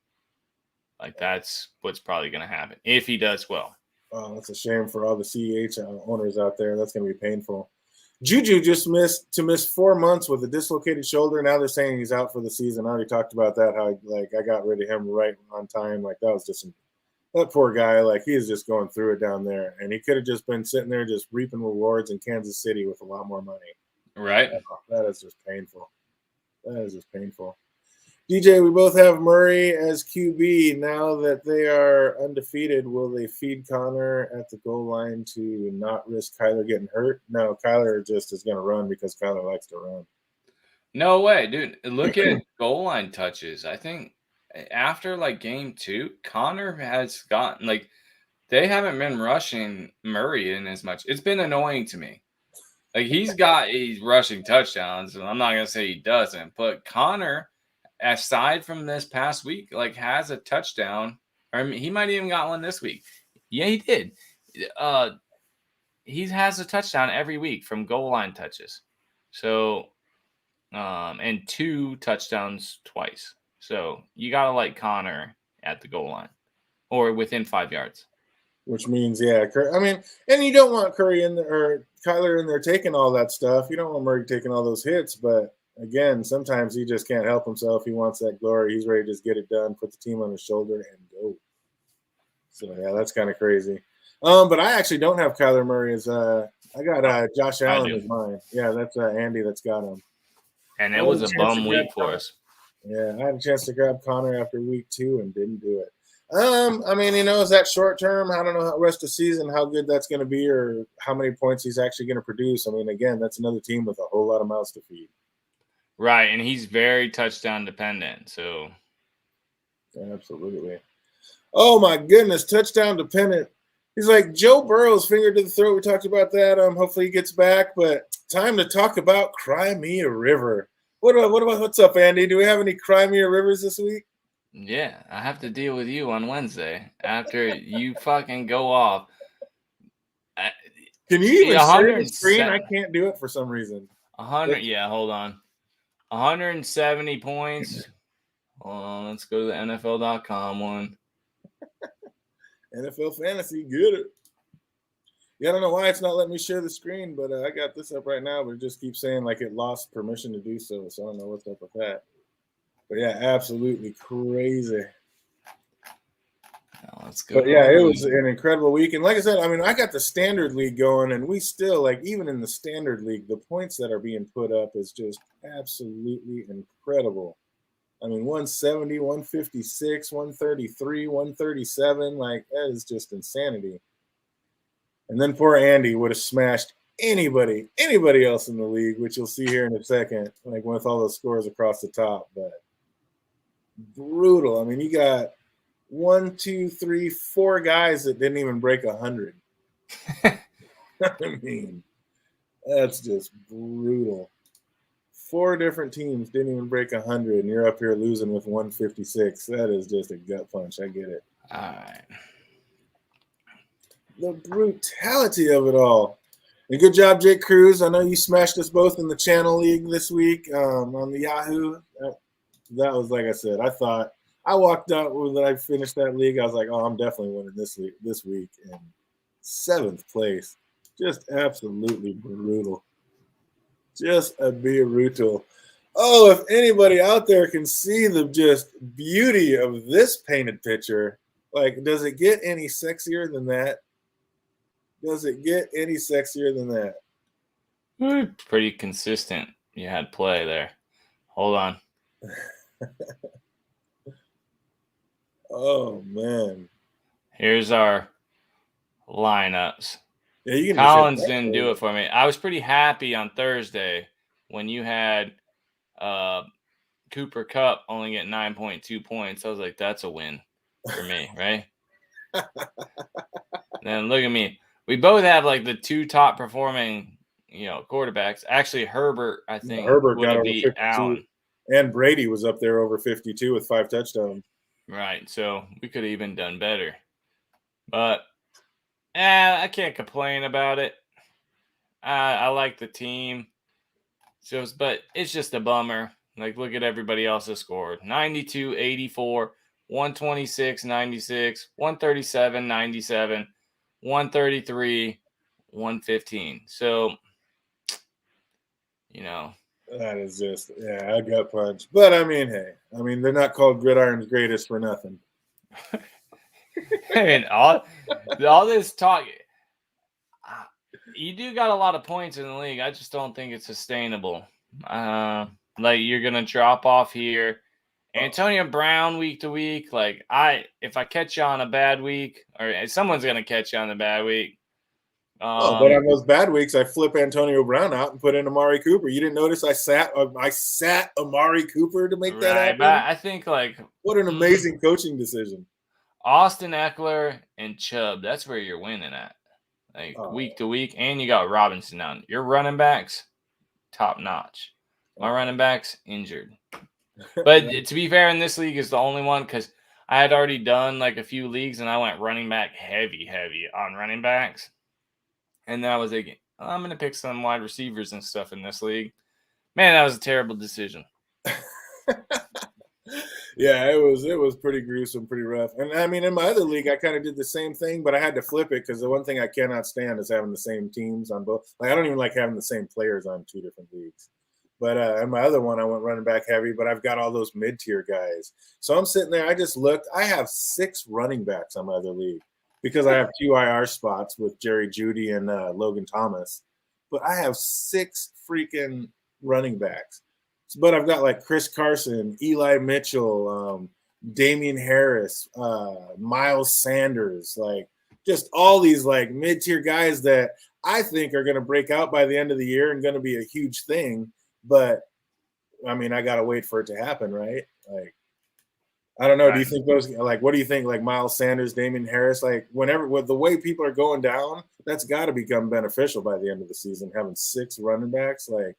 Like, that's what's probably going to happen if he does well. Oh, that's a shame for all the CEH owners out there. That's going to be painful. Juju just missed 4 months with a dislocated shoulder. Now they're saying he's out for the season. I already talked about that. How I got rid of him right on time. Like, that was just that poor guy. Like, he is just going through it down there, and he could have just been sitting there just reaping rewards in Kansas City with a lot more money. Right. That is just painful. DJ, we both have Murray as QB. Now that they are undefeated, will they feed Connor at the goal line to not risk Kyler getting hurt? No, Kyler just is going to run because Kyler likes to run. No way, dude. Look at goal line touches. I think after like game 2, Connor has gotten like they haven't been rushing Murray in as much. It's been annoying to me. Like, he's rushing touchdowns, and I'm not gonna say he doesn't, but Connor, aside from this past week, like, has a touchdown. Or I mean, he might even got one this week. Yeah, he did. He has a touchdown every week from goal line touches. So, and 2 touchdowns twice. So you gotta like Connor at the goal line or within 5 yards. Which means, yeah, I mean, and you don't want Curry in there or Kyler in there taking all that stuff. You don't want Murray taking all those hits, but again, sometimes he just can't help himself. He wants that glory. He's ready to just get it done, put the team on his shoulder, and go. So, yeah, that's kind of crazy. But I actually don't have Kyler Murray as I got Josh Allen as mine. Yeah, that's Andy that's got him. And it was a bum week for us. Yeah, I had a chance to grab Connor after week 2 and didn't do it. I mean, is that short term? I don't know how the rest of the season, how good that's going to be or how many points he's actually going to produce. I mean, again, that's another team with a whole lot of mouths to feed. Right, and he's very touchdown dependent, so. Absolutely. Oh, my goodness, touchdown dependent. He's like Joe Burrow's finger to the throat. We talked about that. Hopefully he gets back, but time to talk about Cry Me a River. What's up, Andy? Do we have any Cry Me a Rivers this week? Yeah, I have to deal with you on Wednesday after you fucking go off. Can you even share the screen? I can't do it for some reason. 100. Yeah, hold on. 170 points. Hold on, let's go to the NFL.com one. NFL Fantasy, get it. Yeah, I don't know why it's not letting me share the screen, but I got this up right now, but it just keeps saying like it lost permission to do so. So I don't know what's up with that. But yeah, absolutely crazy. Now let's go. But yeah, it was an incredible week. And like I said, I mean, I got the standard league going, and we still, like, even in the standard league, the points that are being put up is just absolutely incredible. I mean, 170, 156, 133, 137, like, that is just insanity. And then poor Andy would have smashed anybody else in the league, which you'll see here in a second, like with all those scores across the top. But brutal. I mean, you got 1, 2, 3, 4 guys that didn't even break 100. I mean, that's just brutal. 4 different teams didn't even break 100, and you're up here losing with 156. That is just a gut punch. I get it. All right. The brutality of it all. And good job, Jake Cruz. I know you smashed us both in the Channel League this week on the Yahoo. That was, like I said, I walked out when I finished that league. I was like, oh, I'm definitely winning this week. And 7th place. Just absolutely brutal. Just a brutal. Oh, if anybody out there can see the just beauty of this painted picture, like, does it get any sexier than that? Does it get any sexier than that? Pretty consistent. You had play there. Hold on. Oh, man. Here's our lineups. Yeah, you can Collins didn't do it for me. I was pretty happy on Thursday when you had Cooper Kupp only get 9.2 points. I was like, that's a win for me, right? Then look at me. We both have like the 2 top performing, quarterbacks. Actually, Hubert, I think, Hubert would got have over beat 52. Allen. And Brady was up there over 52 with 5 touchdowns. Right. So we could have even done better. But I can't complain about it. I like the team. But it's just a bummer. Like, look at everybody else that scored. 92, 84, 126, 96, 137, 97, 133, 115. So, that is just, I gut punch. But, I mean, hey. I mean, they're not called Gridiron's greatest for nothing. And all this talk, you do got a lot of points in the league. I just don't think it's sustainable. Like, you're going to drop off here. Antonio Brown week to week. Like, if I catch you on a bad week, or someone's going to catch you on a bad week. But on those bad weeks, I flip Antonio Brown out and put in Amari Cooper. You didn't notice I sat Amari Cooper to make that happen? But I think, like, what an amazing coaching decision. Austin Eckler and Chubb, that's where you're winning at. Like, week to week. And you got Robinson down. Your running backs, top notch. My running backs, injured. But to be fair, in this league is the only one because I had already done like a few leagues and I went running back heavy on running backs. And then I was like, I'm going to pick some wide receivers and stuff in this league. Man, that was a terrible decision. Yeah, it was pretty gruesome, pretty rough. And I mean, in my other league, I kind of did the same thing, but I had to flip it because the one thing I cannot stand is having the same teams on both. Like, I don't even like having the same players on 2 different leagues. But and my other one, I went running back heavy, but I've got all those mid-tier guys. So I'm sitting there. I just looked. I have 6 running backs on my other league because I have 2 IR spots with Jerry Jeudy and Logan Thomas. But I have 6 freaking running backs. But I've got like Chris Carson, Eli Mitchell, Damian Harris, Miles Sanders, like just all these like mid-tier guys that I think are going to break out by the end of the year and going to be a huge thing. But I mean, I got to wait for it to happen, right? Like, I don't know. Do you think those, like, what do you think? Like Miles Sanders, Damian Harris, like whenever with the way people are going down, that's got to become beneficial by the end of the season, having 6 running backs. Like,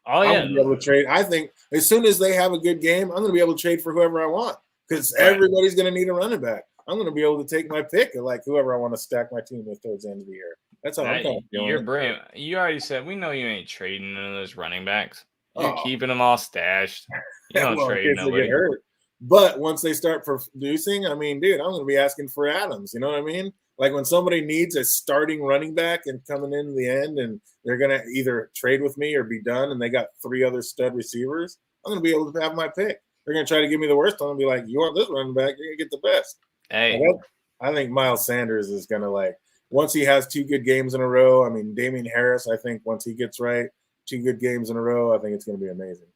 Oh, I'm yeah. going to be able to trade. I think as soon as they have a good game, I'm going to be able to trade for whoever I want because everybody's going to need a running back. I'm going to be able to take my pick of like whoever I want to stack my team with towards the end of the year. That's how I'm kind of feeling. You're brave. You already said we know you ain't trading none of those running backs. You're keeping them all stashed. You don't trade nobody. Get hurt. But once they start producing, I mean, dude, I'm going to be asking for Adams. You know what I mean? Like when somebody needs a starting running back and coming in the end and they're going to either trade with me or be done and they got 3 other stud receivers, I'm going to be able to have my pick. They're going to try to give me the worst. I'm going to be like, you want this running back, you're going to get the best. Hey, I think Miles Sanders is going to like, once he has 2 good games in a row, I mean, Damian Harris, I think once he gets right, 2 good games in a row, I think it's going to be amazing.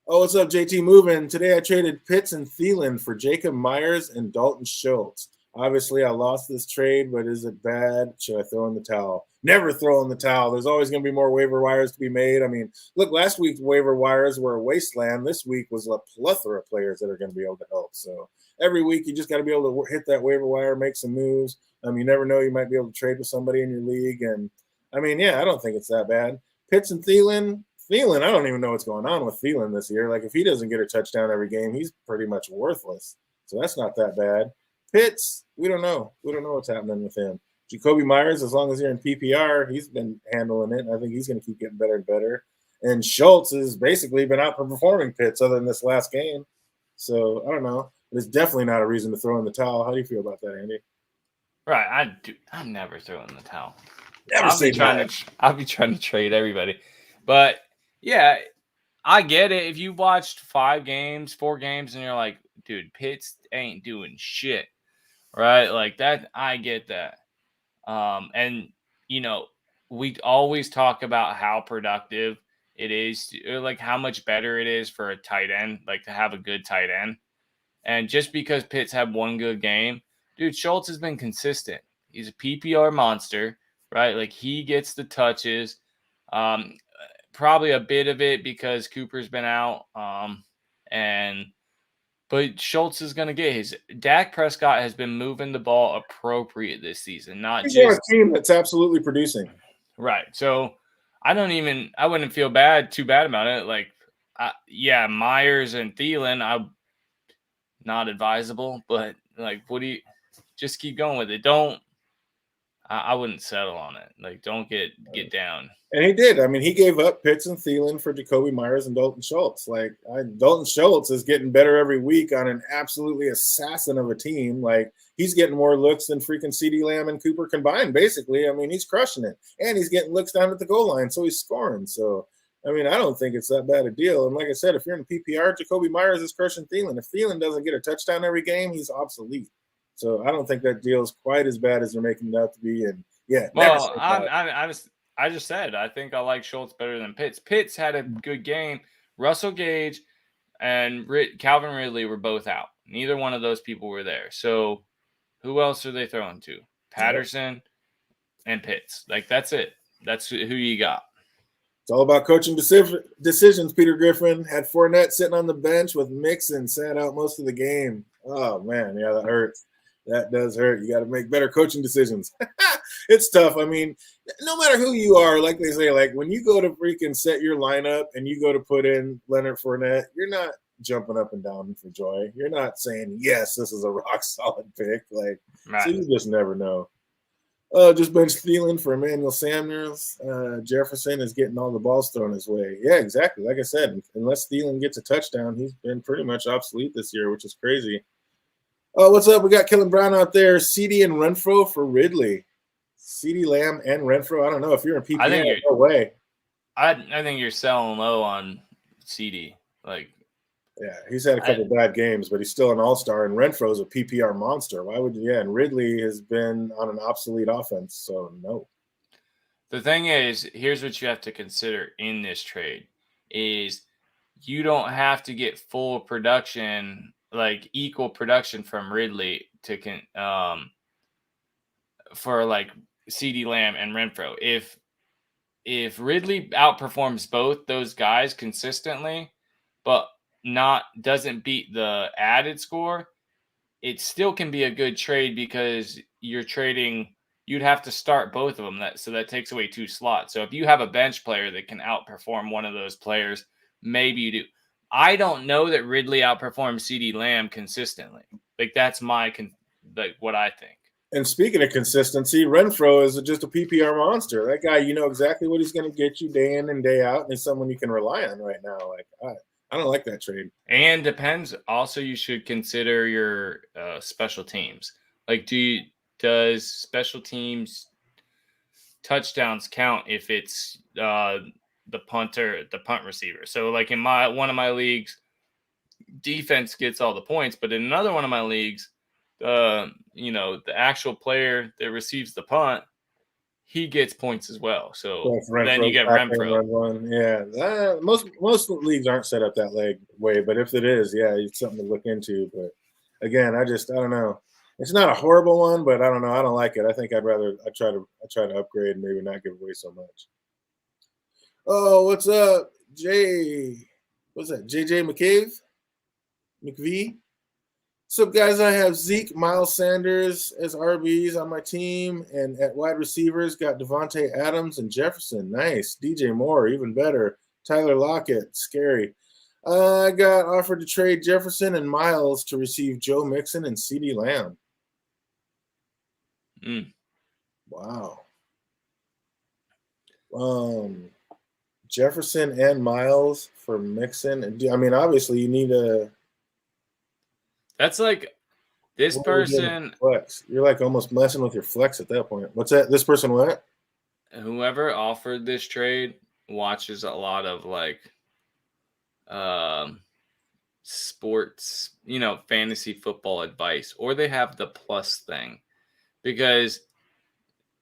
Oh, what's up, JT Moving? Today I traded Pitts and Thielen for Jacob Myers and Dalton Schultz. Obviously, I lost this trade, but is it bad? Should I throw in the towel? Never throw in the towel. There's always going to be more waiver wires to be made. I mean, look, last week's waiver wires were a wasteland. This week was a plethora of players that are going to be able to help. So every week you just got to be able to hit that waiver wire, make some moves. You never know. You might be able to trade with somebody in your league. And, I mean, yeah, I don't think it's that bad. Pitts and Thielen, I don't even know what's going on with Thielen this year. Like, if he doesn't get a touchdown every game, he's pretty much worthless. So that's not that bad. Pitts, we don't know. We don't know what's happening with him. Jacoby Myers, as long as you're in PPR, he's been handling it. I think he's going to keep getting better and better. And Schultz has basically been outperforming Pitts other than this last game. So, I don't know. But it's definitely not a reason to throw in the towel. How do you feel about that, Andy? Right. I'm never throwing the towel. I'll be trying to trade everybody. But, yeah, I get it. If you watched 4 games, and you're like, dude, Pitts ain't doing shit, right? Like that, I get that. And, you know, we always talk about how productive it is, or like how much better it is for a tight end, like to have a good tight end. And just because Pitts had 1 good game, dude, Schultz has been consistent. He's a PPR monster, right? Like he gets the touches. Probably a bit of it because Cooper's been out. But Schultz is going to get his. Dak Prescott has been moving the ball appropriate this season. He's on a team that's absolutely producing. Right. So I wouldn't feel too bad about it. Like, Myers and Thielen, not advisable, but like, just keep going with it. I wouldn't settle on it. Like, don't get down. And he did. I mean, he gave up Pitts and Thielen for Jacoby Myers and Dalton Schultz. Like, Dalton Schultz is getting better every week on an absolutely assassin of a team. Like, he's getting more looks than freaking CeeDee Lamb and Cooper combined, basically. I mean, he's crushing it. And he's getting looks down at the goal line, so he's scoring. So, I mean, I don't think it's that bad a deal. And like I said, if you're in PPR, Jacoby Myers is crushing Thielen. If Thielen doesn't get a touchdown every game, he's obsolete. So I don't think that deal is quite as bad as they're making it out to be. And yeah, well, I just said I think I like Schultz better than Pitts. Pitts had a good game. Russell Gage and Calvin Ridley were both out. Neither one of those people were there. So who else are they throwing to? Patterson and Pitts. Like, that's it. That's who you got. It's all about coaching decisions. Peter Griffin had Fournette sitting on the bench with Mixon, sat out most of the game. Oh, man. Yeah, that hurts. That does hurt. You got to make better coaching decisions. It's tough. I mean, no matter who you are, like they say, like when you go to freaking set your lineup and you go to put in Leonard Fournette, you're not jumping up and down for joy. You're not saying, yes, this is a rock solid pick. Like, right. So you just never know. Just bench Thielen for Emmanuel Sanders. Jefferson is getting all the balls thrown his way. Yeah, exactly. Like I said, unless Thielen gets a touchdown, he's been pretty much obsolete this year, which is crazy. Oh, what's up? We got Kellen Brown out there. CD and Renfro for Ridley. CD Lamb and Renfro. I don't know if you're in PPR. No way. I think you're selling low on CD. Like, Yeah, he's had a couple bad games, but he's still an all-star, and Renfro's a PPR monster. Why would you? Yeah, and Ridley has been on an obsolete offense, so no. the thing is, here's what you have to consider in this trade is you don't have to get full production, like equal production from Ridley for like CD Lamb and Renfro. If Ridley outperforms both those guys consistently, but doesn't beat the added score, it still can be a good trade because you'd have to start both of them. So that takes away 2 slots. So if you have a bench player that can outperform one of those players, maybe you do. I don't know that Ridley outperforms CD Lamb consistently. Like that's what I think. And speaking of consistency, Renfro is just a PPR monster. That guy, you know exactly what he's going to get you day in and day out, and he's someone you can rely on right now. Like I don't like that trade. And depends. Also, you should consider your special teams. Like, does special teams touchdowns count if it's the punt receiver? So, like in one of my leagues, defense gets all the points, but in another one of my leagues, the actual player that receives the punt, he gets points as well. So then you get Renfro. Yeah, most leagues aren't set up that way, but if it is, yeah, it's something to look into. But again, I don't know. It's not a horrible one, but I don't know. I don't like it. I think I try to upgrade and maybe not give away so much. Oh, what's up, What's that? JJ McVee. What's up, guys? I have Zeke, Miles Sanders as RBs on my team, and at wide receivers got Devontae Adams and Jefferson. Nice. DJ Moore, even better. Tyler Lockett, scary. I got offered to trade Jefferson and Miles to receive Joe Mixon and CeeDee Lamb. Wow. Jefferson and Miles for Mixon. I mean, obviously you need a. That's like this person. Flex. You're like almost messing with your flex at that point. What's that? This person what? Whoever offered this trade watches a lot of like sports, fantasy football advice, or they have the plus thing because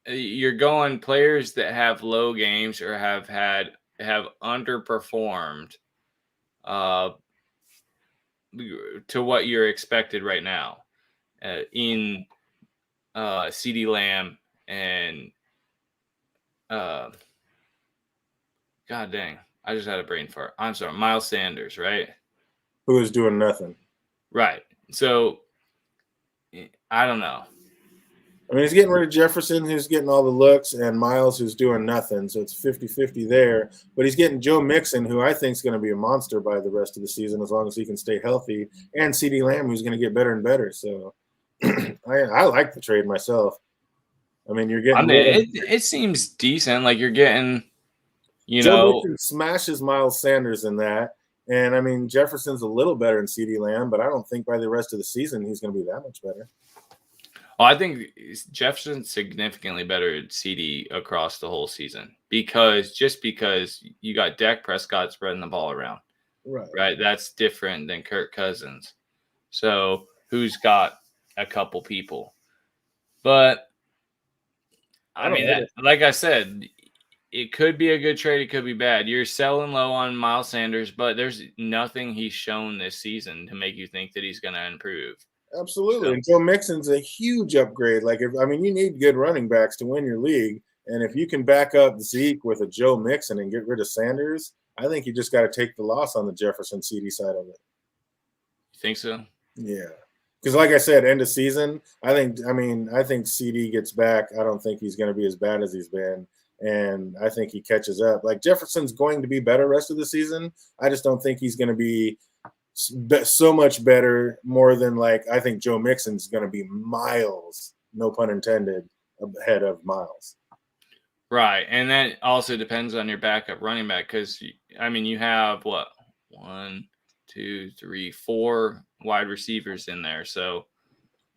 you're going players that have low games or have underperformed to what you're expected right now in CeeDee Lamb and God dang, I just had a brain fart. I'm sorry, Miles Sanders, right? Who is doing nothing. Right. So I don't know. I mean, he's getting rid of Jefferson, who's getting all the looks, and Miles, who's doing nothing. So it's 50-50 there. But he's getting Joe Mixon, who I think is going to be a monster by the rest of the season as long as he can stay healthy, and CeeDee Lamb, who's going to get better and better. So I like the trade myself. I mean, you're getting. It seems decent. Like you're getting, Joe Mixon smashes Miles Sanders in that. And, I mean, Jefferson's a little better than CeeDee Lamb, but I don't think by the rest of the season he's going to be that much better. Well, I think Jefferson's significantly better at CD across the whole season because you got Dak Prescott spreading the ball around. Right. That's different than Kirk Cousins. So who's got a couple people? But I mean, like I said, it could be a good trade. It could be bad. You're selling low on Miles Sanders, but there's nothing he's shown this season to make you think that he's going to improve. Absolutely. So, and Joe Mixon's a huge upgrade. Like, you need good running backs to win your league. And if you can back up Zeke with a Joe Mixon and get rid of Sanders, I think you just got to take the loss on the Jefferson CD side of it. You think so? Yeah. Because like I said, end of season, I think CD gets back. I don't think he's going to be as bad as he's been. And I think he catches up. Like, Jefferson's going to be better rest of the season. I just don't think he's going to be so much better, more than like I think Joe Mixon's going to be miles, no pun intended, ahead of Miles. Right, and that also depends on your backup running back because you have what 1, 2, 3, 4 wide receivers in there, so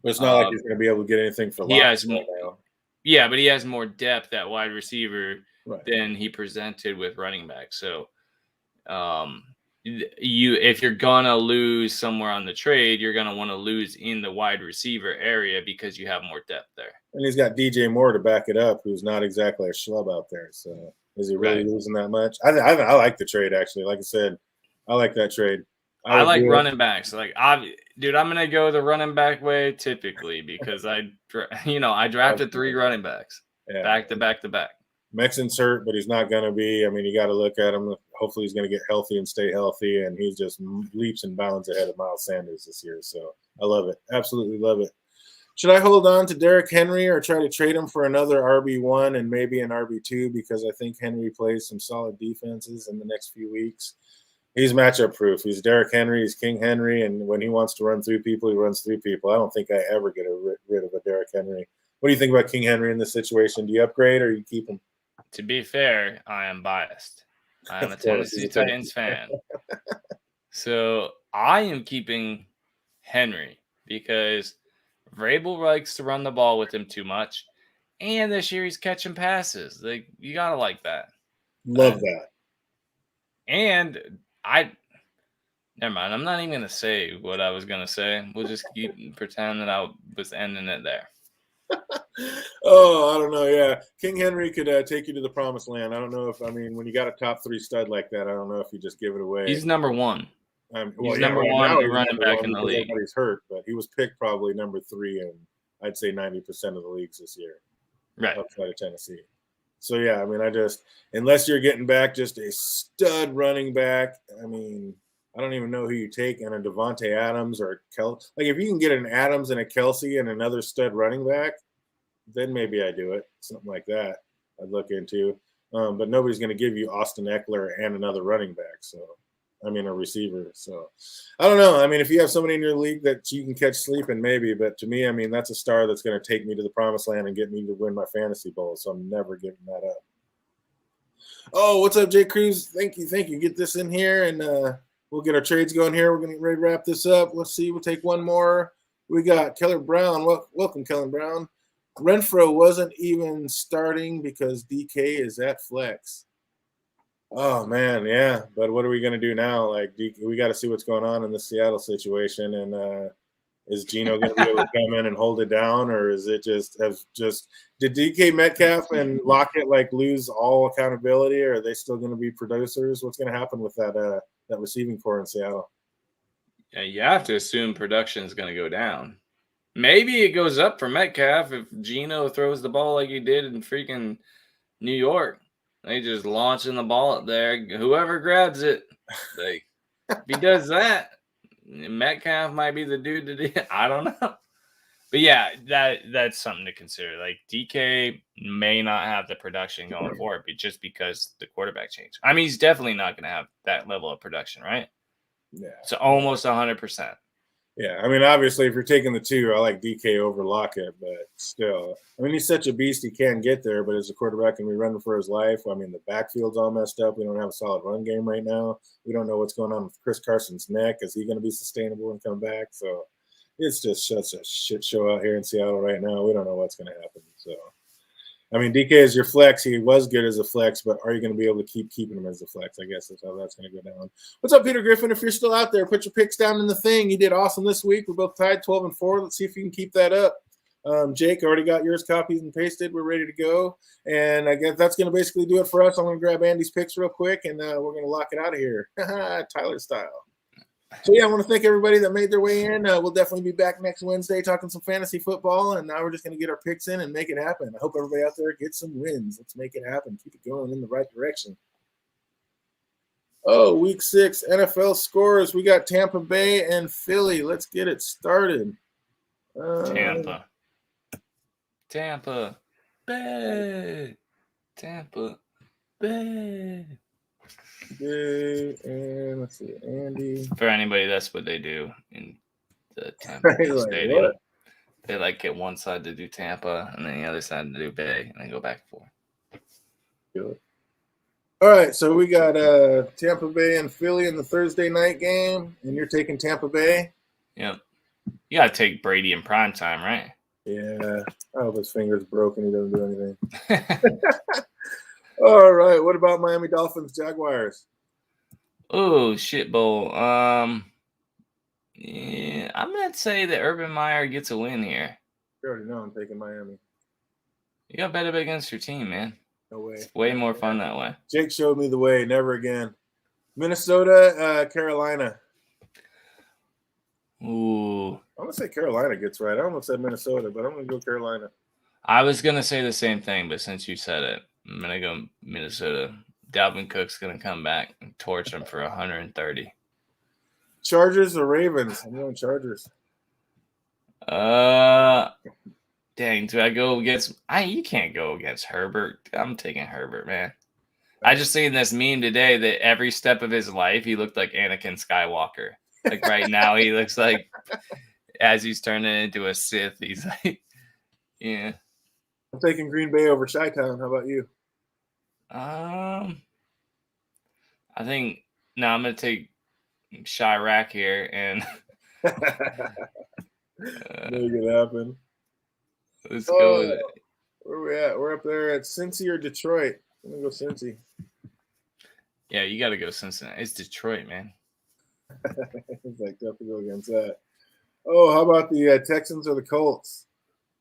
it's not like he's going to be able to get anything for loss right now. Yeah, but he has more depth at wide receiver than he presented with running back. So, if you're gonna lose somewhere on the trade, you're gonna want to lose in the wide receiver area because you have more depth there. And he's got DJ Moore to back it up, who's not exactly a schlub out there. So is he really losing that much? I like the trade, actually. Like I said, I like that trade. I like running backs. Like, I'm gonna go the running back way typically because I drafted 3 running backs back to back to back. Mixon's hurt, but he's not going to be. I mean, you got to look at him. Hopefully, he's going to get healthy and stay healthy, and he just leaps and bounds ahead of Miles Sanders this year. So I love it. Absolutely love it. Should I hold on to Derrick Henry or try to trade him for another RB1 and maybe an RB2 because I think Henry plays some solid defenses in the next few weeks? He's matchup proof. He's Derrick Henry. He's King Henry, and when he wants to run through people, he runs through people. I don't think I ever get rid of a Derrick Henry. What do you think about King Henry in this situation? Do you upgrade or you keep him? To be fair, I am biased. I am a Tennessee Titans fan. So I am keeping Henry because Vrabel likes to run the ball with him too much. And this year he's catching passes. Like, you got to like that. Love that. And never mind. I'm not even going to say what I was going to say. We'll just pretend that I was ending it there. Oh, I don't know. Yeah, King Henry could take you to the promised land. I don't know when you got a top 3 stud like that, I don't know if you just give it away. He's number 1. He's number 1 running back in the league. Everybody's hurt, but he was picked probably number 3 in, I'd say, 90% of the leagues this year. Right. Outside of Tennessee. So, yeah, I mean, unless you're getting back just a stud running back, I mean, I don't even know who you take in a Devontae Adams or Kelsey. Like, if you can get an Adams and a Kelsey and another stud running back, then maybe I do it. Something like that I'd look into. But nobody's going to give you Austin Eckler and another running back. So, I mean, a receiver. So, I don't know. I mean, if you have somebody in your league that you can catch sleeping, maybe. But to me, I mean, that's a star that's going to take me to the promised land and get me to win my fantasy bowl. So, I'm never giving that up. Oh, what's up, Jay Cruz? Thank you. Get this in here, and we'll get our trades going here. We're going to get ready to wrap this up. Let's see. We'll take one more. We got Kellen Brown. Welcome, Kellen Brown. Renfro wasn't even starting because DK is at flex. Oh, man, yeah. But what are we going to do now? Like, we got to see what's going on in the Seattle situation. And is Geno going to be able to come in and hold it down? Or is it did DK Metcalf and Lockett, lose all accountability? Or are they still going to be producers? What's going to happen with that receiving core in Seattle? Yeah, you have to assume production is going to go down. Maybe it goes up for Metcalf if Geno throws the ball like he did in freaking New York. They just launching the ball up there. Whoever grabs it, if he does that, Metcalf might be the dude to do it. I don't know. But yeah, that's something to consider. Like, DK may not have the production going for it, but just because the quarterback changed. I mean, he's definitely not going to have that level of production, right? Yeah. So almost 100%. Yeah, I mean, obviously, if you're taking the 2, I like DK over Lockett, but still. I mean, he's such a beast, he can get there, but as a quarterback, can be running for his life. I mean, the backfield's all messed up. We don't have a solid run game right now. We don't know what's going on with Chris Carson's neck. Is he going to be sustainable and come back? So it's just such a shit show out here in Seattle right now. We don't know what's going to happen. So, I mean, DK is your flex. He was good as a flex, but are you going to be able to keep keeping him as a flex? I guess that's how that's going to go down. What's up, Peter Griffin? If you're still out there, put your picks down in the thing. You did awesome this week. We're both tied 12-4. Let's see if you can keep that up. Jake, already got yours copied and pasted. We're ready to go. And I guess that's going to basically do it for us. I'm going to grab Andy's picks real quick, and we're going to lock it out of here. Tyler style. So, yeah, I want to thank everybody that made their way in. We'll definitely be back next Wednesday talking some fantasy football, and now we're just going to get our picks in and make it happen. I hope everybody out there gets some wins. Let's make it happen. Keep it going in the right direction. Oh, Week 6 NFL scores. We got Tampa Bay and Philly. Let's get it started. Tampa Bay. Tampa Bay. And let's see, Andy. For anybody, that's what they do in the Tampa Bay Stadium. What? They get one side to do Tampa and then the other side to do Bay, and they go back and forth. Good. All right, so we got Tampa Bay and Philly in the Thursday night game, and you're taking Tampa Bay. Yep. You got to take Brady in prime time, right? Yeah. I hope his finger's broken. He doesn't do anything. All right. What about Miami Dolphins, Jaguars? Oh, shit bowl. Yeah, I'm gonna say that Urban Meyer gets a win here. You already know I'm taking Miami. You got to bet against your team, man. No way. It's way more fun that way. Jake showed me the way. Never again. Minnesota, Carolina. Ooh. I'm going to say Carolina gets right. I almost said Minnesota, but I'm going to go Carolina. I was going to say the same thing, but since you said it, I'm going to go Minnesota. Dalvin Cook's going to come back and torch him for 130. Chargers or Ravens? I'm going Chargers. Dang, do I go against... You can't go against Herbert. I'm taking Herbert, man. I just seen this meme today that every step of his life, he looked like Anakin Skywalker. Like right now, he looks like, as he's turning into a Sith, he's like, yeah. I'm taking Green Bay over Chi-Town. How about you? I think, no, I'm going to take Chirac here and make it happen. Let's go with it. Where are we at? We're up there at Cincy or Detroit. I'm going to go Cincy. Yeah, you got to go Cincinnati. It's Detroit, man. It's like tough to go against that. Oh, how about the Texans or the Colts?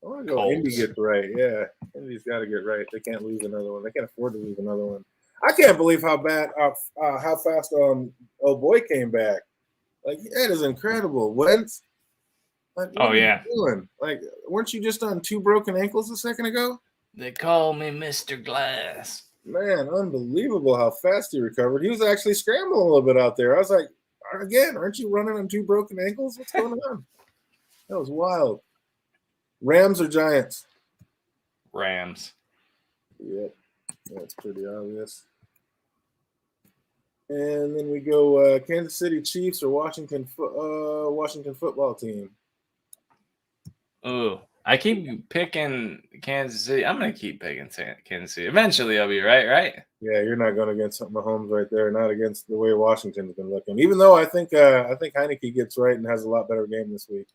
I want to go Colts. Indy gets right. Yeah, Indy's got to get right. They can't lose another one. They can't afford to lose another one. I can't believe how fast old boy came back. Like, that is incredible. Wentz. Like, what are you doing? Like, weren't you just on 2 broken ankles a second ago? They call me Mr. Glass. Man, unbelievable how fast he recovered. He was actually scrambling a little bit out there. I was like, again, aren't you running on 2 broken ankles? What's going on? That was wild. Rams or Giants? Rams. Yep, that's pretty obvious. And then we go Kansas City Chiefs or Washington football team. Oh, I keep picking Kansas City. I'm going to keep picking Kansas City. Eventually, I'll be right? Yeah, you're not going against Mahomes right there, not against the way Washington's been looking. Even though I think Heineke gets right and has a lot better game this week.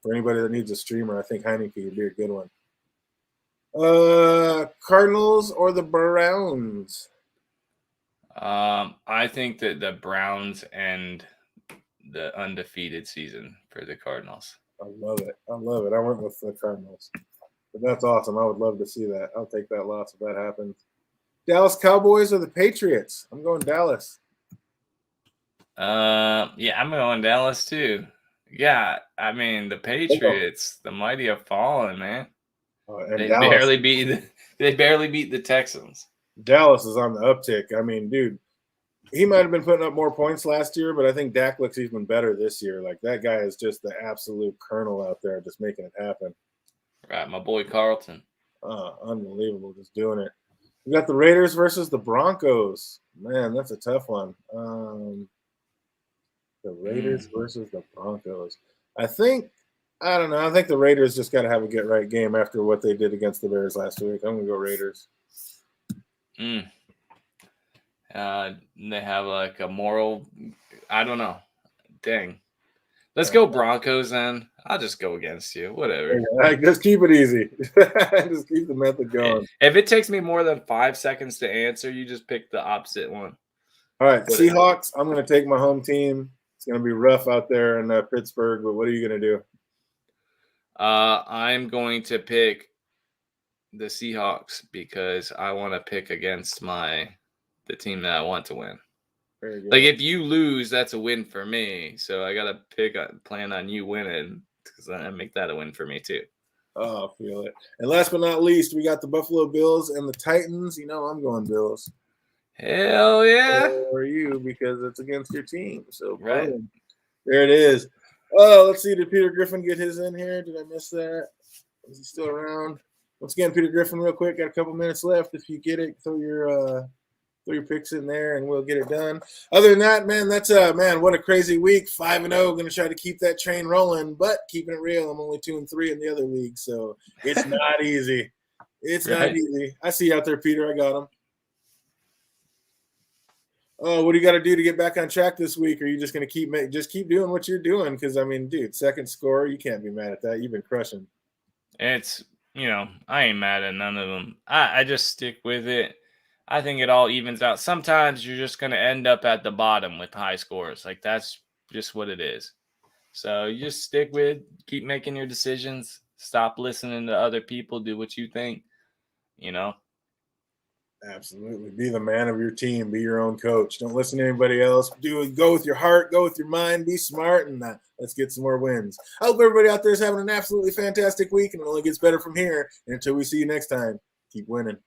For anybody that needs a streamer, I think Heineke would be a good one. Cardinals or the Browns? I think that the Browns end the undefeated season for the Cardinals. I love it. I went with the Cardinals. But that's awesome. I would love to see that. I'll take that loss if that happens. Dallas Cowboys or the Patriots? I'm going Dallas. Yeah, I'm going Dallas too. Yeah, I mean the Patriots, the mighty have fallen, man. They barely beat the Texans. Dallas is on the uptick. I mean, dude, he might have been putting up more points last year, but I think Dak looks even better this year. Like, that guy is just the absolute colonel out there, just making it happen. Right, my boy Carlton. Unbelievable, just doing it. We got the Raiders versus the Broncos. Man, that's a tough one. The Raiders versus the Broncos. I think the Raiders just got to have a get-right game after what they did against the Bears last week. I'm going to go Raiders. They have like a moral, I don't know. Dang. Let's go Broncos then. I'll just go against you. Whatever. Just keep it easy. Just keep the method going. If it takes me more than 5 seconds to answer, you just pick the opposite one. All right, whatever. Seahawks. I'm going to take my home team. It's going to be rough out there in Pittsburgh, but what are you going to do? I'm going to pick the Seahawks because I want to pick against the team that I want to win. Like, if you lose, that's a win for me. So I got to plan on you winning because I make that a win for me too. Oh, I feel it. And last but not least, we got the Buffalo Bills and the Titans. You know I'm going Bills. Hell yeah. For you, because it's against your team. So right. Boom. There it is. Oh, let's see. Did Peter Griffin get his in here? Did I miss that? Is he still around? Once again, Peter Griffin, real quick. Got a couple minutes left. If you get it, throw your picks in there, and we'll get it done. Other than that, man, that's what a crazy week. 5-0. Going to try to keep that train rolling, but keeping it real. I'm only 2-3 in the other league, so it's not easy. It's not easy. I see you out there, Peter. I got him. Oh, what do you got to do to get back on track this week? Or are you just going to keep doing what you're doing? Because I mean, dude, second score, you can't be mad at that. You've been crushing. It's I ain't mad at none of them. I just stick with it. I think it all evens out. Sometimes you're just going to end up at the bottom with high scores. Like, that's just what it is. So you just keep making your decisions. Stop listening to other people. Do what you think, you know? Absolutely. Be the man of your team. Be your own coach. Don't listen to anybody else. Go with your heart. Go with your mind. Be smart, and let's get some more wins. I hope everybody out there is having an absolutely fantastic week, and it only gets better from here. And until we see you next time, keep winning.